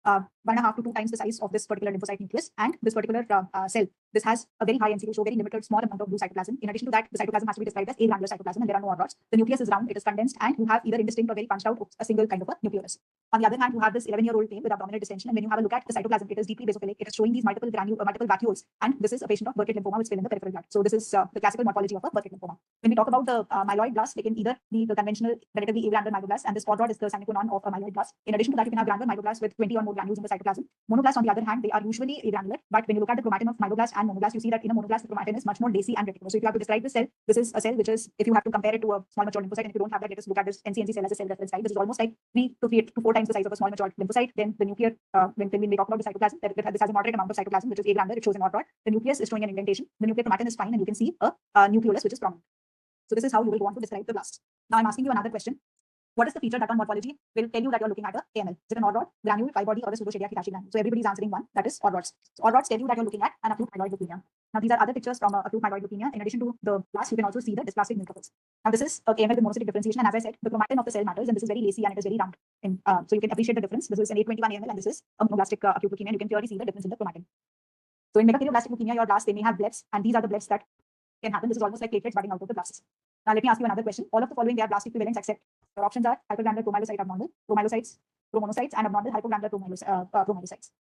1.5 to 2 times the size of this particular lymphocyte nucleus, and this particular cell. This has a very high NC ratio, very limited, small amount of blue cytoplasm. In addition to that, the cytoplasm has to be described as agranular cytoplasm, and there are no rods. The nucleus is round, it is condensed, and you have either indistinct or very punched out a single kind of a nucleolus. On the other hand, you have this 11-year-old pain with abdominal distension, and when you have a look at the cytoplasm, it is deeply basophilic. It is showing these multiple vacuoles, and this is a patient of Burkitt lymphoma with still in the peripheral blood. So this is the classical morphology of a Burkitt lymphoma. When we talk about the myeloid blast, they can either be the conventional, relatively agranular myeloblast, and this quad rod is the sine qua non of a myeloid blast. In addition to that, you can have granular myeloblasts with 20 or more granules in the cytoplasm. Monoblasts, on the other hand, they are usually agranular, but when you look at the chromatin of myeloblast and monoblast, you see that in a monoblast, the chromatin is much more lacy and reticular. So if you have to describe this cell, this is a cell which is, if you have to compare it to a small mature lymphocyte, and if you don't have that, let us look at this NCNC cell as a cell reference slide. This is almost like 3 to 4 times the size of a small mature lymphocyte. Then the nuclear, when we talk about the cytoplasm, this has a moderate amount of cytoplasm, which is agranular. It shows an odd rod. The nucleus is showing an indentation. The nuclear chromatin is fine, and you can see a nucleolus which is prominent. So this is how you will want to describe the blast. Now I'm asking you another question. What is the feature that on morphology will tell you that you're looking at a AML? Is it an odd rod, granule, body, or a pseudo-Shadiac Hitachi granule? So everybody's answering one, that is odd rods. So odd rods tell you that you're looking at an acute myeloid leukemia. Now these are other pictures from acute myeloid leukemia. In addition to the blast, you can also see the dysplastic neutrophils. Now this is a AML with monocytic differentiation, and as I said, the chromatin of the cell matters, and this is very lacy and it is very round. So you can appreciate the difference. This is an 821 AML, and this is a monoblastic acute leukemia. And you can clearly see the difference in the chromatin. So in megathelioblastic leukemia, your blasts, they may have blebs, and these are the blebs that can happen. This is almost like platelets budding out of the blasts. Now let me ask you another question. All of the following, they are blast equivalents except your options are hypergranular promyelocyte abnormal, promyelocytes, promonocytes, and abnormal hypergranular promyelocytes.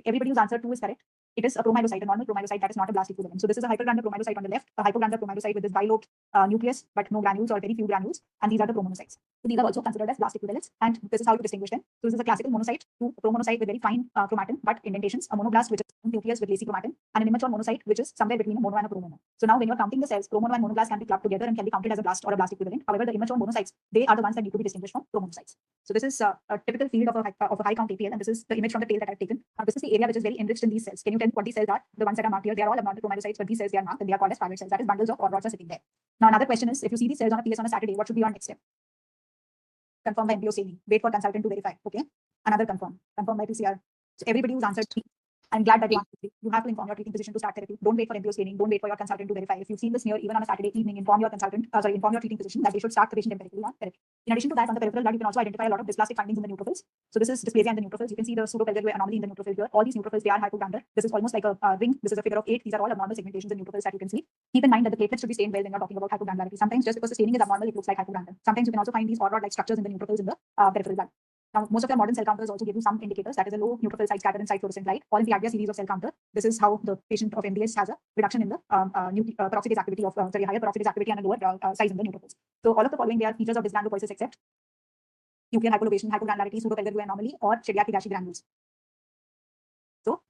Everybody whose answer 2 is correct. It is a promyelocyte, a normal promyelocyte that is not a blast equivalent. So this is a hypergranular promyelocyte on the left, a hypergranular promyelocyte with this bilobed nucleus, but no granules or very few granules, and these are the promonocytes. So these are also considered as blast equivalents, and this is how you distinguish them. So this is a classical monocyte to promonocyte with very fine chromatin, but indentations, a monoblast which is nucleus with lacy chromatin, and an immature monocyte which is somewhere between a mono and a promono. So now when you're counting the cells, promono and monoblast can be clubbed together and can be counted as a blast or a blast equivalent. However, the immature monocytes, they are the ones that need to be distinguished from promonocytes. So this is a typical field of a high count APL, and this is the image from the tail that I've taken. This is the area which is very enriched in these cells. Can you tell me what these cells are? The ones that are marked here, they are all abnormal promyelocytes, but these cells they are marked, and they are called as Fabry cells. That is bundles of odd rods are sitting there. Now another question is, if you see these cells on a PS on a Saturday, what should be your next step? Confirm by MPO staining. Wait for consultant to verify. Okay. Another confirm. Confirm by PCR. So everybody who's answered me, I'm glad that you answered. You have to inform your treating physician to start therapy. Don't wait for MPO staining. Don't wait for your consultant to verify. If you've seen this here, even on a Saturday evening, inform your treating physician that they should start the patient empirically on therapy. In addition to that, on the peripheral blood, you can also identify a lot of dysplastic findings in the neutrophils. So this is dysplasia in the neutrophils. You can see the pseudopelvic anomaly in the neutrophil here. All these neutrophils, they are hypogranular. This is almost like a ring. This is a figure of 8. These are all abnormal segmentations in neutrophils that you can see. Keep in mind that the platelets should be stained well when you're talking about hypogranularity. Sometimes just because the staining is abnormal, it looks like hypogranular. Sometimes you can also find these odd rod-like structures in the neutrophils in the peripheral blood. Now, most of your modern cell counters also give you some indicators. That is a low neutrophil site scatter and site fluorescent light. All in the ADVIA series of cell counter. This is how the patient of MDS has a reduction in the peroxidase activity of higher peroxidase activity and a lower size in the neutrophils. So all of the following, they are features of dysgranulopoiesis except nuclear hypolobation, hypogranularity, pseudopelvic anomaly, or Shadiac-Higashi granules. So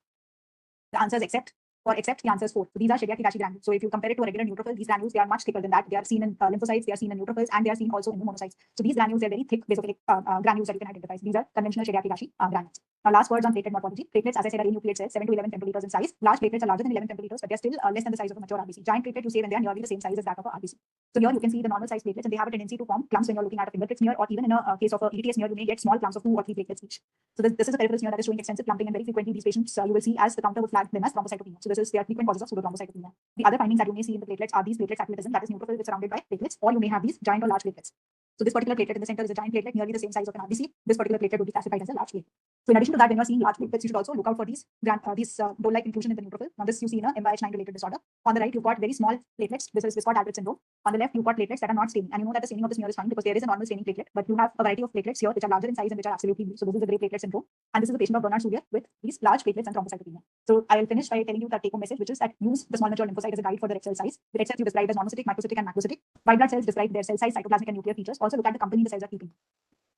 the answer is except. Or except the answer is 4. So these are Shadiac-Higashi granules. So if you compare it to a regular neutrophil, these granules, they are much thicker than that. They are seen in lymphocytes, they are seen in neutrophils, and they are seen also in the monocytes. So these granules are very thick basophilic granules that you can identify. These are conventional Shadiac-Higashi granules. Now last words on platelet morphology. Platelets, as I said, are anucleate cells, 7 to 11 femtoliters in size. Large platelets are larger than 11 femtoliters, but they are still less than the size of a mature RBC. Giant platelet, you say when they are nearly the same size as that of a RBC. So here you can see the normal size platelets, and they have a tendency to form clumps when you're looking at a fingertip smear, or even in a case of a ETS smear, you may get small clumps of 2 or 3 platelets each. So this is a peripheral smear that is showing extensive clumping, and very frequently these patients you will see as the counter would flag them as thrombocytopenia. So this is their frequent causes of pseudothrombocytopenia. The other findings that you may see in the platelets are these platelet sacralism, that is neutrophil is surrounded by platelets, or you may have these giant or large platelets. So this particular platelet in the center is a giant platelet nearly the same size of an RBC. This particular platelet would be classified as a large platelet. So in addition to that, when you're seeing large platelets, you should also look out for these dole-like inclusion in the neutrophil. Now this you see in a MYH9 related disorder. On the right, you've got very small platelets. This is Wiskott-Albrecht syndrome. On the left, you've got platelets that are not staining. And you know that the staining of the smear is fine because there is a normal staining platelet, but you have a variety of platelets here which are larger in size and which are absolutely blue. So this is a gray platelet syndrome. And this is a patient of Bernard-Soulier with these large platelets and thrombocytopenia. So I will finish by telling you the take-home message, which is that use the small mature lymphocyte as a guide for the red cell size. The red cells you described as monocytic, microcytic, and macrocytic. White blood cells describe their cell size, cytoplasmic, and nuclear features. Also look at the company the cells are keeping.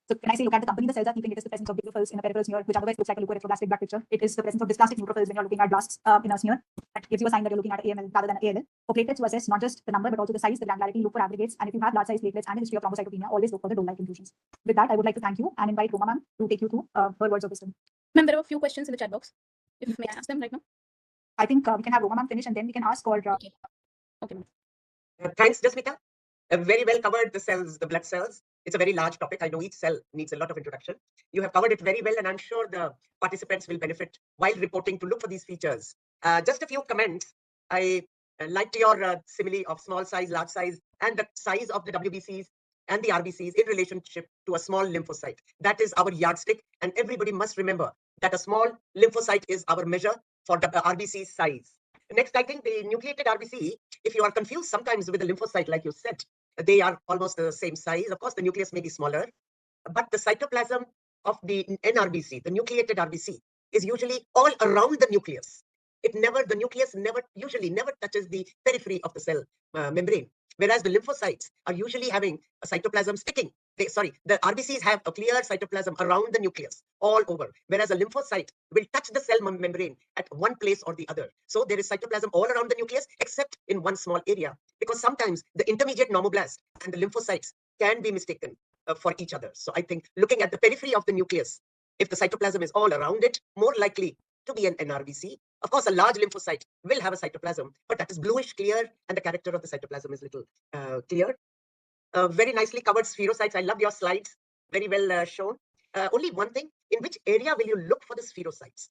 So when I say look at the company the cells are keeping, it is the presence of basophils in a peripheral smear, which otherwise looks like a leukoerythroblastic blood picture. It is the presence of dysplastic neutrophils when you're looking at blasts in a smear. That gives you a sign that you're looking at AML rather than ALL. For platelets to assess not just the number but also the size, the granularity, look for aggregates. And if you have large size platelets and a history of thrombocytopenia, always look for the dole-like inclusions. With that, I would like to thank you and invite Roma ma'am to take you through her words of wisdom. Ma'am, there are a few questions in the chat box. If may I ask them right now? I think we can have Roma ma'am finish and then we can ask or. Okay, ma'am. Thanks, Jasmita. Very well covered the cells, the blood cells. It's a very large topic. I know each cell needs a lot of introduction. You have covered it very well, and I'm sure the participants will benefit while reporting to look for these features. Just a few comments. I liked your simile of small size, large size, and the size of the WBCs and the RBCs in relationship to a small lymphocyte. That is our yardstick, and everybody must remember that a small lymphocyte is our measure for the RBC size. Next, I think the nucleated RBC, if you are confused sometimes with the lymphocyte, like you said, they are almost the same size. Of course, the nucleus may be smaller, but the cytoplasm of the NRBC, the nucleated RBC, is usually all around the nucleus. The nucleus usually never touches the periphery of the cell membrane. Whereas the lymphocytes are usually having a cytoplasm sticking. The RBCs have a clear cytoplasm around the nucleus all over, whereas a lymphocyte will touch the cell membrane at one place or the other. So there is cytoplasm all around the nucleus except in one small area, because sometimes the intermediate normoblast and the lymphocytes can be mistaken for each other. So I think looking at the periphery of the nucleus, if the cytoplasm is all around it, more likely to be an NRBC. Of course, a large lymphocyte will have a cytoplasm, but that is bluish clear, and the character of the cytoplasm is little clear. Very nicely covered spherocytes. I love your slides. Very well shown. Only one thing, in which area will you look for the spherocytes?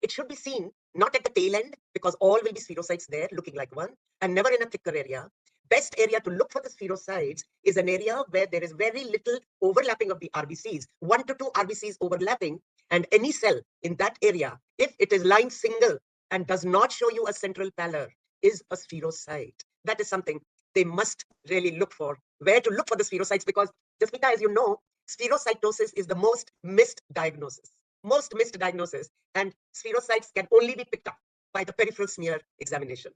It should be seen not at the tail end, because all will be spherocytes there looking like one, and never in a thicker area. Best area to look for the spherocytes is an area where there is very little overlapping of the RBCs, 1 to 2 RBCs overlapping, and any cell in that area, if it is lying single and does not show you a central pallor, is a spherocyte. That is something they must really look for. Where to look for the spherocytes, because Jasmita, as you know, spherocytosis is the most missed diagnosis. And spherocytes can only be picked up by the peripheral smear examination,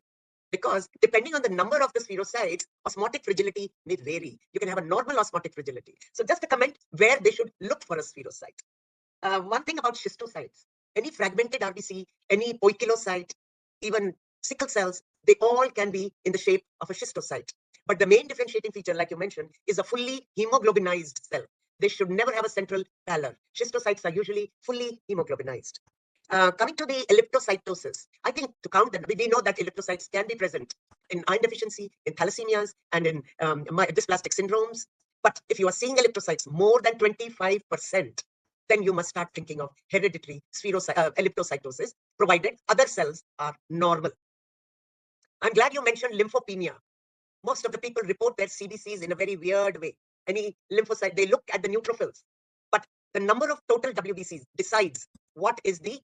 because depending on the number of the spherocytes, osmotic fragility may vary. You can have a normal osmotic fragility. So just a comment where they should look for a spherocyte. One thing about schistocytes, any fragmented RBC, any poikilocyte, even sickle cells, they all can be in the shape of a schistocyte. But the main differentiating feature, like you mentioned, is a fully hemoglobinized cell. They should never have a central pallor. Schistocytes are usually fully hemoglobinized. Coming to the elliptocytosis, I think to count that, we know that elliptocytes can be present in iron deficiency, in thalassemias, and in dysplastic syndromes. But if you are seeing elliptocytes more than 25%, then you must start thinking of hereditary elliptocytosis, provided other cells are normal. I'm glad you mentioned lymphopenia. Most of the people report their CBCs in a very weird way. Any lymphocyte, they look at the neutrophils, but the number of total WBCs decides what is the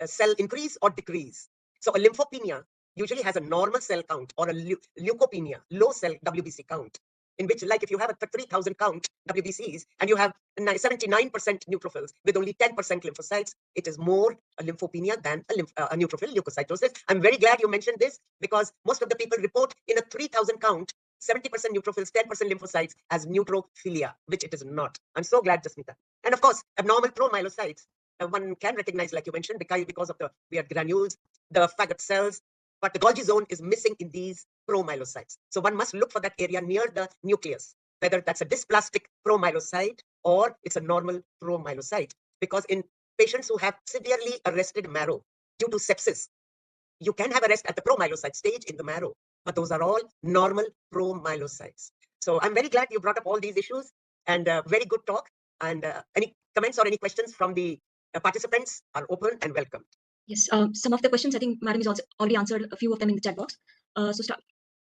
cell increase or decrease. So a lymphopenia usually has a normal cell count, or a leukopenia, low cell WBC count, in which, like, if you have a 3,000 count WBCs and you have 79% neutrophils with only 10% lymphocytes, it is more a lymphopenia than a neutrophil leukocytosis. I'm very glad you mentioned this, because most of the people report in a 3,000 count 70% neutrophils, 10% lymphocytes as neutrophilia, which it is not. I'm so glad, Jasmita. And of course, abnormal promyelocytes, one can recognize, like you mentioned, because of the weird granules, the faggot cells, but the Golgi zone is missing in these promyelocytes. So one must look for that area near the nucleus, whether that's a dysplastic promyelocyte or it's a normal promyelocyte. Because in patients who have severely arrested marrow due to sepsis, you can have arrest at the promyelocyte stage in the marrow, but those are all normal promyelocytes. So I'm very glad you brought up all these issues, and very good talk. And any comments or any questions from the participants are open and welcome. Yes, some of the questions I think Madam is also already answered a few of them in the chat box.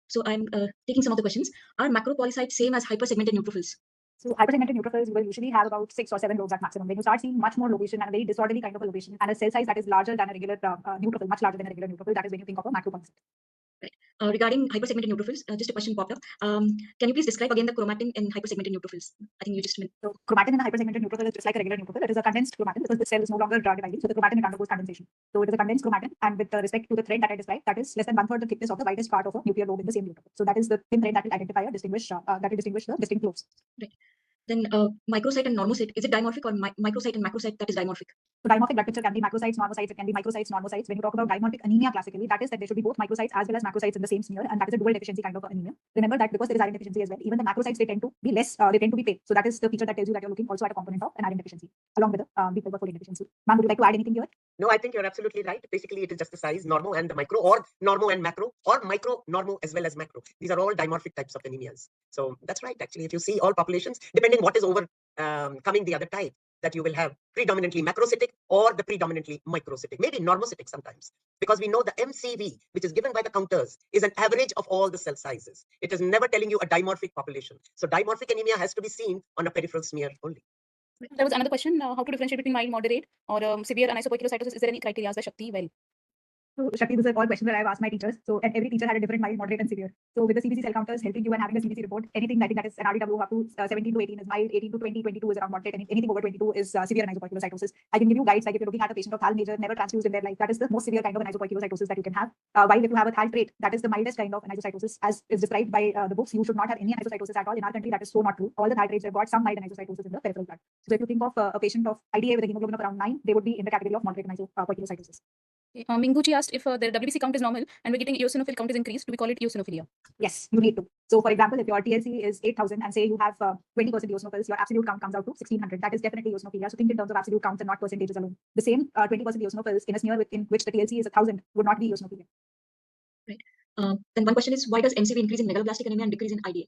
So I'm taking some of the questions. Are macropolycytes same as hypersegmented neutrophils? So hypersegmented neutrophils will usually have about 6 or 7 rows at maximum. When you start seeing much more location and a very disorderly kind of a location and a cell size that is larger than a regular neutrophil, much larger than a regular neutrophil, that is when you think of a macropolycyte. Regarding hypersegmented neutrophils, just a question popped up. Can you please describe again the chromatin in hypersegmented neutrophils? I think you just meant. So chromatin in a hypersegmented neutrophil is just like a regular neutrophil. It is a condensed chromatin, because the cell is no longer dividing. So the chromatin, it undergoes condensation. So it is a condensed chromatin, and with respect to the thread that I described, that is less than 1/3 the thickness of the widest part of a nuclear lobe in the same neutrophil. So that is the thin thread that will identify or distinguish the distinct lobes. Right. Then microcyte and normocyte, is it dimorphic, or microcyte and macrocyte that is dimorphic? So dimorphic blood picture can be macrocytes, normocytes, it can be microcytes, normocytes. When you talk about dimorphic anemia classically, that is that there should be both microcytes as well as macrocytes in the same smear, and that is a dual deficiency kind of anemia. Remember that because there is iron deficiency as well, even the macrocytes, they tend to be less, they tend to be pale. So that is the feature that tells you that you're looking also at a component of an iron deficiency, along with the B12 folate deficiency. Ma'am, would you like to add anything here? No, I think you're absolutely right. Basically, it is just the size, normo and the micro, or normo and macro, or micro, normo as well as macro. These are all dimorphic types of anemias. So that's right. Actually, if you see all populations, depending what is overcoming the other type, that you will have predominantly macrocytic or the predominantly microcytic, maybe normocytic sometimes, because we know the MCV, which is given by the counters, is an average of all the cell sizes. It is never telling you a dimorphic population. So dimorphic anemia has to be seen on a peripheral smear only. There was another question, how to differentiate between mild, moderate, or severe anisopoikilocytosis. Is there any criteria asked by Shakti? Well, So Shakti, these are all questions that I've asked my teachers. So and every teacher had a different mild, moderate, and severe. So with the CBC cell counters helping you and having a CBC report, anything I think that is an RDW up to 17 to 18 is mild, 18 to 20, 22 is around moderate, and anything over 22 is severe anisopoikilocytosis. I can give you guides like if you're looking at a patient of Thal major, never transfused in their life, that is the most severe kind of anisopoikilocytosis that you can have. While if you have a Thal trait, that is the mildest kind of anisocytosis as is described by the books. You should not have any anisocytosis at all. In our country, that is so not true. All the Thal traits have got some mild anisocytosis in the peripheral blood. So if you think of a patient of IDA with a hemoglobin of around 9, they would be in the category of moderate anisopoikilocytosis. Minguchi asked if their WBC count is normal and we're getting eosinophil count is increased. Do we call it eosinophilia? Yes, you need to. So for example, if your TLC is 8,000 and say you have 20% eosinophils, your absolute count comes out to 1,600. That is definitely eosinophilia. So think in terms of absolute counts and not percentages alone. The same 20% eosinophils in a smear in which the TLC is 1,000 would not be eosinophilia. Then one question is, why does MCV increase in megaloblastic anemia and decrease in IDA?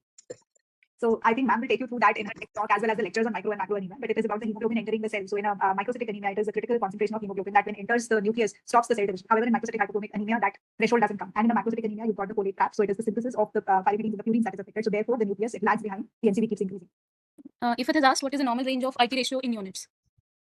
So I think ma'am will take you through that in her next talk as well as the lectures on micro and macro anemia. But it is about the hemoglobin entering the cell. So in a microcytic anemia, it is the critical concentration of hemoglobin that when enters the nucleus stops the cell division. However, in macrocytic hypochromic anemia, that threshold doesn't come. And in a macrocytic anemia, you've got the folate trap. So it is the synthesis of the pyrimidines in the purines that is affected. So therefore, the nucleus, it lags behind. The MCV keeps increasing. If it is asked, what is the normal range of IT ratio in units?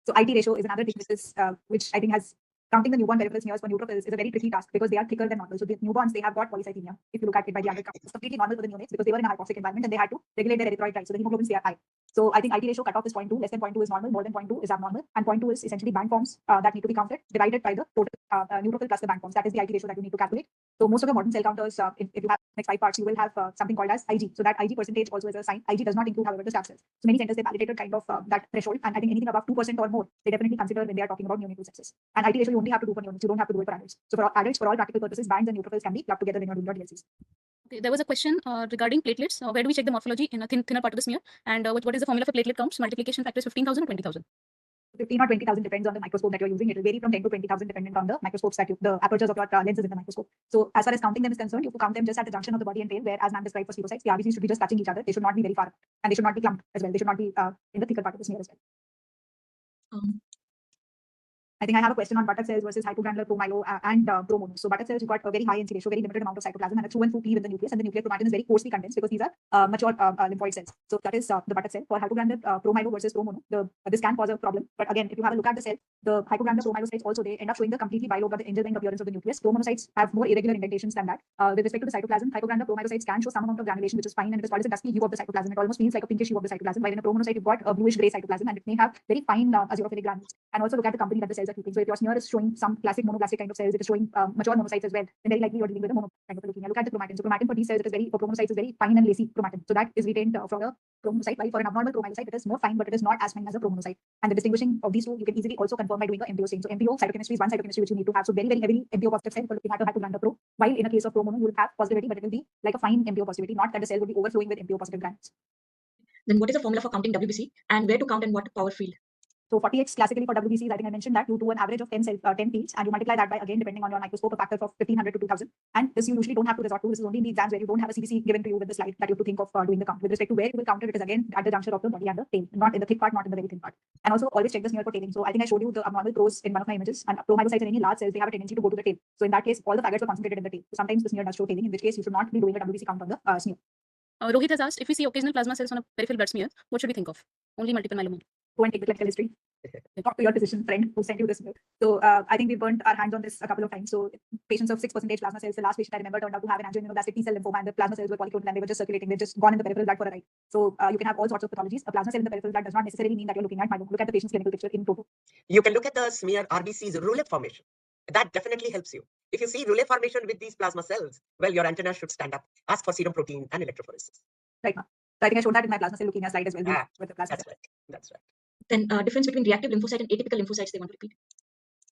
So IT ratio is another thing which I think has counting the newborn peripheral smears for neutrophils is a very tricky task because they are thicker than normal. So the newborns, they have got polycythemia. If you look at it by the other count, it's completely normal for the neonates because they were in a hypoxic environment and they had to regulate their erythroid titers. So the hemoglobins, they are high. So I think IT ratio cutoff is 0.2, less than 0.2 is normal, more than 0.2 is abnormal, and 0.2 is essentially band forms that need to be counted, divided by the total neutrophil plus the band forms. That is the IT ratio that you need to calculate. So most of the modern cell counters, if you have next 5 parts, you will have something called as IG. So that IG percentage also is a sign. IG does not include, however, the staph cells. So many centers, they validated kind of that threshold, and I think anything above 2% or more, they definitely consider when they are talking about neonatal sepsis. And IT ratio you only have to do for neonates, you don't have to do it for adults. So for adults, for all practical purposes, bands and neutrophils can be clubbed together when you're doing your DLCs. Okay, there was a question regarding platelets. Where do we check the morphology in a thinner part of the smear? And what is the formula for platelet counts? Multiplication factor is 15,000 or 20,000? 15 or 20,000 depends on the microscope that you're using. It will vary from 10 to 20,000 depending on the microscopes the apertures of your lenses in the microscope. So as far as counting them is concerned, you have to count them just at the junction of the body and tail, where as ma'am described for spherocytes, the RBCs should be just touching each other. They should not be very far apart, and they should not be clumped as well. They should not be in the thicker part of the smear as well. I think I have a question on buttock cells versus hypogranular promylo and promono. So buttock cells, you've got a very high NC ratio, very limited amount of cytoplasm, and a through and through cleave in the nucleus, and the nuclear chromatin is very coarsely condensed because these are mature lymphoid cells. So that is the buttock cell. For hypogranular promylo versus promono, this can cause a problem. But again, if you have a look at the cell, the hypogranular promyelocytes also, they end up showing the completely bilobed or the angel-winged appearance of the nucleus. Promonocytes have more irregular indentations than that. With respect to the cytoplasm, hypogranular promyelocytes can show some amount of granulation, which is fine, and it is called as a dusky hue of the cytoplasm. It almost feels like a pinkish hue of the cytoplasm. While in a promonocyte, you've got a bluish gray cytoplasm, and it may have very fine azurophilic granules. And also look at the company that the cells are keeping. So if your smear is showing some classic monoblastic kind of cells, it is showing mature monocytes as well, then very likely you're dealing with a mono kind of leukemia. Look at the chromatin. So chromatin for these cells, it is very, for promonocytes, is very fine and lacy chromatin. So that is retained for a promonocyte, while for an abnormal promyelocyte, it is more fine, but it is not as fine as a promonocyte. And the distinguishing of these two, you can easily also confirm by doing a MPO stain. So MPO cytochemistry is one cytochemistry which you need to have. So very, very heavily MPO positive cell for looking at a hypogranular pro, while in a case of promono, you will have positivity, but it will be like a fine MPO positivity, not that the cell will be overflowing with MPO positive granules. Then what is the formula for counting WBC, and where to count and what power field? So 40x classically for WBCs, I think I mentioned that you do an average of 10 fields, and you multiply that by, again, depending on your microscope, a factor of 1,500 to 2,000. And this you usually don't have to resort to. This is only in the exams where you don't have a CBC given to you with the slide that you have to think of doing the count. With respect to where you will count it, it is again at the juncture of the body and the tail, not in the thick part, not in the very thin part. And also always check the smear for tailing. So I think I showed you the abnormal pros in one of my images, and promyelocytes in any large cells, they have a tendency to go to the tail. So in that case, all the faggots are concentrated in the tail. So sometimes the smear does show tailing, in which case you should not be doing a WBC count on the smear. Rohit has asked, if we see occasional plasma cells on a peripheral blood smear, what should we think of? Only multiple myeloma. Go and take the clinical history. Talk to your physician friend who sent you this smear. So I think we burnt our hands on this a couple of times. So patients of 6% plasma cells, the last patient I remember turned out to have an angioimmunoblastic T-cell lymphoma, and the plasma cells were polyclonal and they were just circulating. They've just gone in the peripheral blood for a ride. So you can have all sorts of pathologies. A plasma cell in the peripheral blood does not necessarily mean that you're looking at myeloma. Look at the patient's clinical picture in total. You can look at the smear RBC's roulette formation. That definitely helps you. If you see roulette formation with these plasma cells, well, your antenna should stand up. Ask for serum protein and electrophoresis. Right, ma'am. So I think I showed that in my plasma cell leukemia slide as well Ah, with the plasma That's cell. right. That's right. Then difference between reactive lymphocyte and atypical lymphocytes they want to repeat.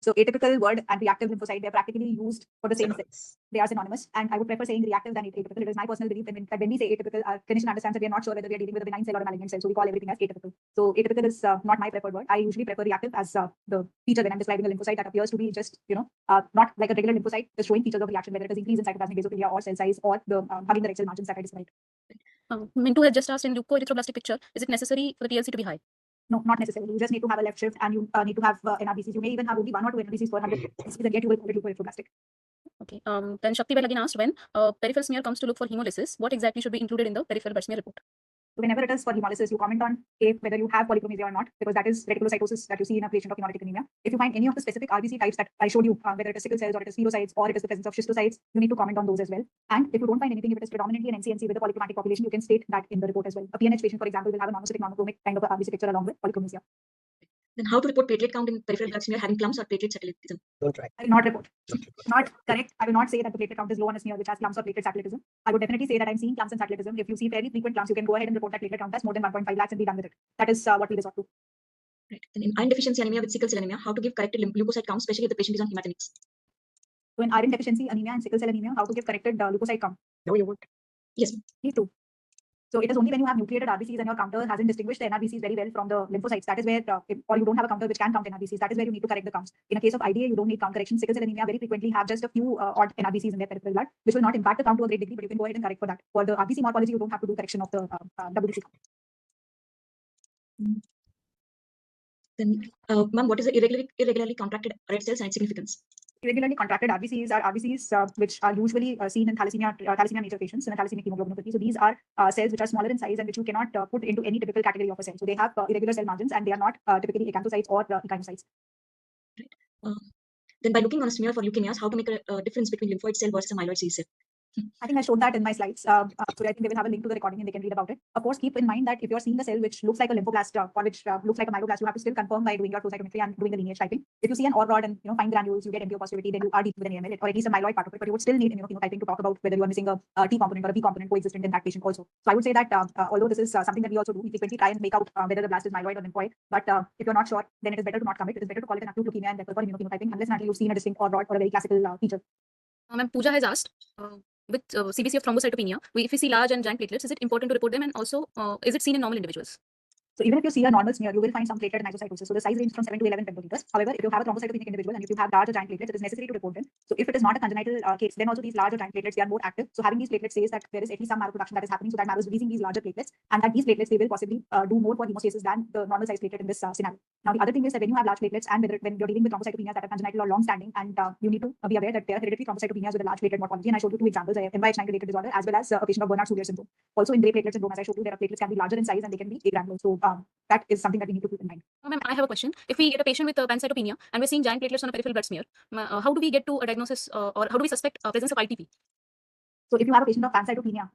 So atypical word and reactive lymphocyte, they're practically used for the same thing. Synonyms. They are synonymous, and I would prefer saying reactive than atypical. It is my personal belief that when we say atypical, our clinician understands that we are not sure whether we are dealing with a benign cell or a malignant cell, so we call everything as atypical. So atypical is not my preferred word. I usually prefer reactive as the feature when I'm describing a lymphocyte that appears to be just, not like a regular lymphocyte, just showing features of reaction, whether it is increase in cytoplasmic basophilia or cell size or the hugging the rexal margins that I described. Mintu has just asked in leukoerythroblastic picture, is it necessary for the TLC to be high? No, not necessarily. You just need to have a left shift and you need to have NRBCs. You may even have only 1 or 2 NRBCs per 100 NRBCs and yet you will call it leukoerythroblastic. Okay. Then Shakti Bell again asked, when peripheral smear comes to look for hemolysis, what exactly should be included in the peripheral blood smear report? So whenever it is for hemolysis, you comment on whether you have polychromasia or not, because that is reticulocytosis that you see in a patient of hemolytic anemia. If you find any of the specific RBC types that I showed you, whether it is sickle cells or it is spherocytes or it is the presence of schistocytes, you need to comment on those as well. And if you don't find anything, if it is predominantly an NCNC with a polychromatic population, you can state that in the report as well. A PNH patient, for example, will have a monocytic monochromic kind of a RBC picture along with polychromasia. Then how to report platelet count in peripheral blood smear having clumps or platelet satellitism? Don't try. I will not report. Not report. Not correct. I will not say that the platelet count is low on a smear which has clumps or platelet satellitism. I would definitely say that I'm seeing clumps and satellitism. If you see fairly frequent clumps, you can go ahead and report that platelet count as more than 1.5 lakhs and be done with it. That is what we resort to. Right. Then in iron deficiency anemia with sickle cell anemia, how to give corrected leukocyte count, especially if the patient is on hematinics? So in iron deficiency anemia and sickle cell anemia, how to give corrected leukocyte count? No, you won't. Yes. Need to. So it is only when you have nucleated RBCs and your counter hasn't distinguished the NRBCs very well from the lymphocytes. That is where, or you don't have a counter which can count NRBCs. That is where you need to correct the counts. In a case of IDA, you don't need count correction. Sickle cell anemia very frequently have just a few odd NRBCs in their peripheral blood, which will not impact the count to a great degree, but you can go ahead and correct for that. For the RBC morphology, you don't have to do correction of the WBC count. Then, ma'am, what is the irregularly contracted red cells and its significance? Irregularly contracted RBCs are RBCs which are usually seen in thalassemia nature patients and thalassemia hemoglobinopathy. So these are cells which are smaller in size and which you cannot put into any typical category of a cell. So they have irregular cell margins and they are not typically acanthocytes or echinocytes. Then by looking on a smear for leukemias, how to make a difference between lymphoid cell versus a myeloid C cell? I think I showed that in my slides. So I think they will have a link to the recording and they can read about it. Of course, keep in mind that if you're seeing a cell which looks like a lymphoblast or which looks like a myeloblast, you have to still confirm by doing your flow cytometry and doing the lineage typing. If you see an OR rod and fine granules, you get MPO positivity, then you are deep with an AML or at least a myeloid part of it. But you would still need immunophenotyping to talk about whether you are missing a T component or a B component coexistent in that patient also. So I would say that although this is something that we also do, we frequently try and make out whether the blast is myeloid or lymphoid. But if you're not sure, then it is better to not commit. It is better to call it an acute leukemia and therefore call immunophenotyping unless and until you've seen a distinct OR rod or a very classical feature. Ma'am, Pooja has asked, with CBC of thrombocytopenia, if we see large and giant platelets, is it important to report them? And also, is it seen in normal individuals? So even if you see a normal smear, you will find some platelet anisocitosis. So the size ranges from 7 to 11 femtoliters. However, if you have a thrombocytopenic individual and if you have large or giant platelets, it is necessary to report them. So if it is not a congenital case, then also these large or giant platelets, they are more active. So having these platelets says that there is at least some marrow production that is happening. So that marrow is releasing these larger platelets and that these platelets, they will possibly do more for hemostasis than the normal size platelet in this scenario. Now, the other thing is that when you have large platelets and when you're dealing with thrombocytopenias that are congenital or long standing, and you need to be aware that there are hereditary thrombocytopenias with a large platelet morphology. And I showed you 2 examples, MYH9 related disorder as well as a patient of Bernard-Soulier syndrome. Also in gray platelet syndrome, as I showed you, there are platelets can be larger in size and they can be agranular. So that is something that we need to keep in mind. Ma'am, I have a question. If we get a patient with pancytopenia and we're seeing giant platelets on a peripheral blood smear, how do we get to a diagnosis or how do we suspect presence of ITP? So if you have a patient of pancytopenia,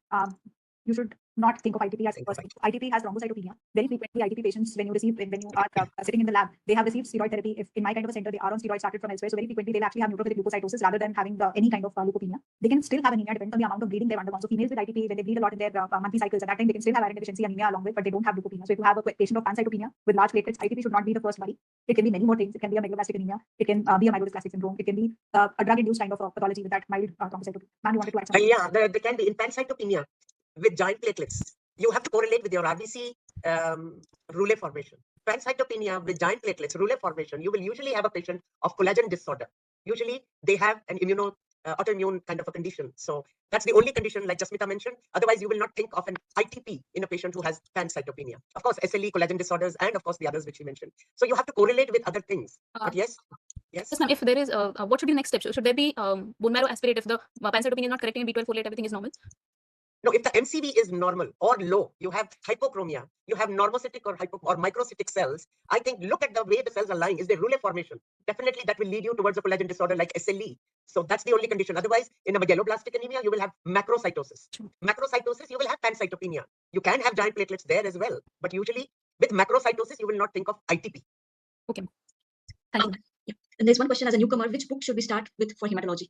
you should not think of ITP as a first thing. ITP has thrombocytopenia. Very frequently, ITP patients, when you are sitting in the lab, they have received steroid therapy. If in my kind of a center, they are on steroids started from elsewhere. So very frequently, they'll actually have neutrophilic leukocytosis rather than having any kind of leukopenia. They can still have anemia depending on the amount of bleeding they've undergone. So females with ITP, when they bleed a lot in their monthly cycles, at that time they can still have iron deficiency anemia along with, but they don't have leukopenia. So if you have a patient of pancytopenia with large platelets, ITP should not be the first worry. It can be many more things. It can be a megaloblastic anemia. It can be a myelodysplastic syndrome. It can be a drug-induced kind of pathology with that mild thrombocytopenia. Man, you wanted to add something? Yeah, there can be in pancytopenia with giant platelets. You have to correlate with your RBC rouleau formation. Pancytopenia with giant platelets, rouleau formation, you will usually have a patient of collagen disorder. Usually they have an autoimmune kind of a condition. So that's the only condition, like Jasmita mentioned. Otherwise, you will not think of an ITP in a patient who has pancytopenia. Of course, SLE, collagen disorders, and of course the others which you mentioned. So you have to correlate with other things. But yes. Yes, ma'am. If there is, what should be the next step? Should there be bone marrow aspirate if the pancytopenia is not correcting and B12 folate, everything is normal? No, if the MCV is normal or low, you have hypochromia, you have normocytic or microcytic cells, I think look at the way the cells are lying. Is there rouleau formation? Definitely that will lead you towards a collagen disorder like SLE. So that's the only condition. Otherwise, in a megaloblastic anemia, you will have macrocytosis. Macrocytosis, you will have pancytopenia. You can have giant platelets there as well. But usually with macrocytosis, you will not think of ITP. Okay. Thank you. Yeah. And there's one question as a newcomer, which book should we start with for hematology?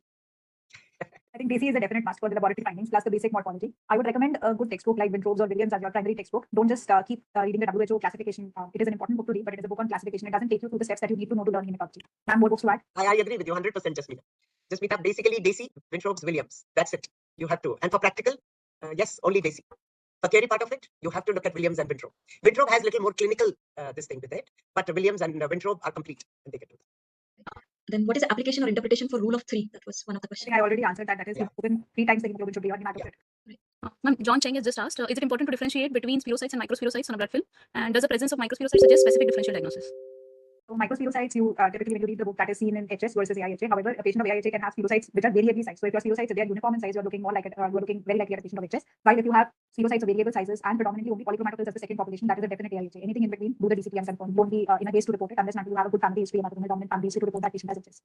I think DESI is a definite must for the laboratory findings plus the basic morphology. I would recommend a good textbook like Wintrobe's or Williams as your primary textbook. Don't just keep reading the WHO classification. It is an important book to read, but it is a book on classification. It doesn't take you through the steps that you need to know to learn hematology. Ma'am, more books to add? I agree with you 100%, Jasmeeta. Jasmeeta, basically DESI, Wintrobe's, Williams. That's it. You have to. And for practical, yes, only DESI. For theory part of it, you have to look at Williams and Wintrobe. Wintrobe has little more clinical this thing with it, but Williams and Wintrobe are complete and they can do that. Then what is the application or interpretation for rule of 3? That was one of the I questions. think I already answered that. That is, Yeah. hemoglobin 3 times the hemoglobin should be on hematocrit. Ma'am, John Cheng has just asked, is it important to differentiate between spirochetes and microspirochetes on a blood film? And does the presence of microspirochetes suggest specific differential diagnosis? So microspirochetes, you typically when you read the book that is seen in HS versus AIHA. However, a patient of AIHA can have spirochetes which are variably sized. So if your spirochetes if they are uniform in size, you're looking more like you're looking very likely at a patient of HS. While if you have spirochetes of variable sizes and predominantly only polychromatosis as the second population, that is a definite AIHA. Anything in between, do the DCT and confirm. Don't be in a haste to report it unless you have a good family history, a dominant family history to report that patient has HS.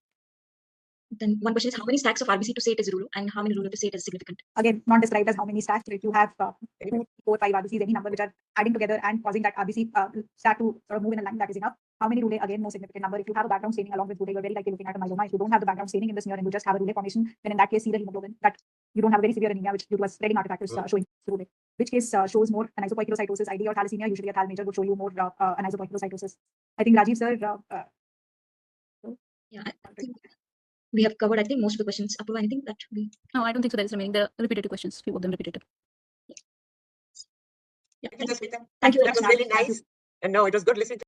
Then one question is how many stacks of RBC to say it is RULO and how many RULO to say it is significant? Again, not described as how many stacks. If you have 2, 4, 5 RBCs, any number which are adding together and causing that RBC stack to sort of move in a line, that is enough. How many Rule? Again, more significant number. If you have a background staining along with Rule, you're very likely looking at a myeloma. If you don't have the background staining in the smear and you just have a Rule formation, then in that case, see the hemoglobin that you don't have a very severe anemia, which due to a spreading artifact is showing Rule. Which case shows more anisopoikilocytosis, ID or thalassemia. Usually a thal major would show you more anisopoikilocytosis. I think Rajiv sir. Yeah, I think we have covered, I think, most of the questions. Apurva, anything that we... No, I don't think so. There is remaining. The repetitive questions, few of them repetitive. Yeah, Thank you, Jasmeeta. Thank you. That was really nice. And no, it was good listening to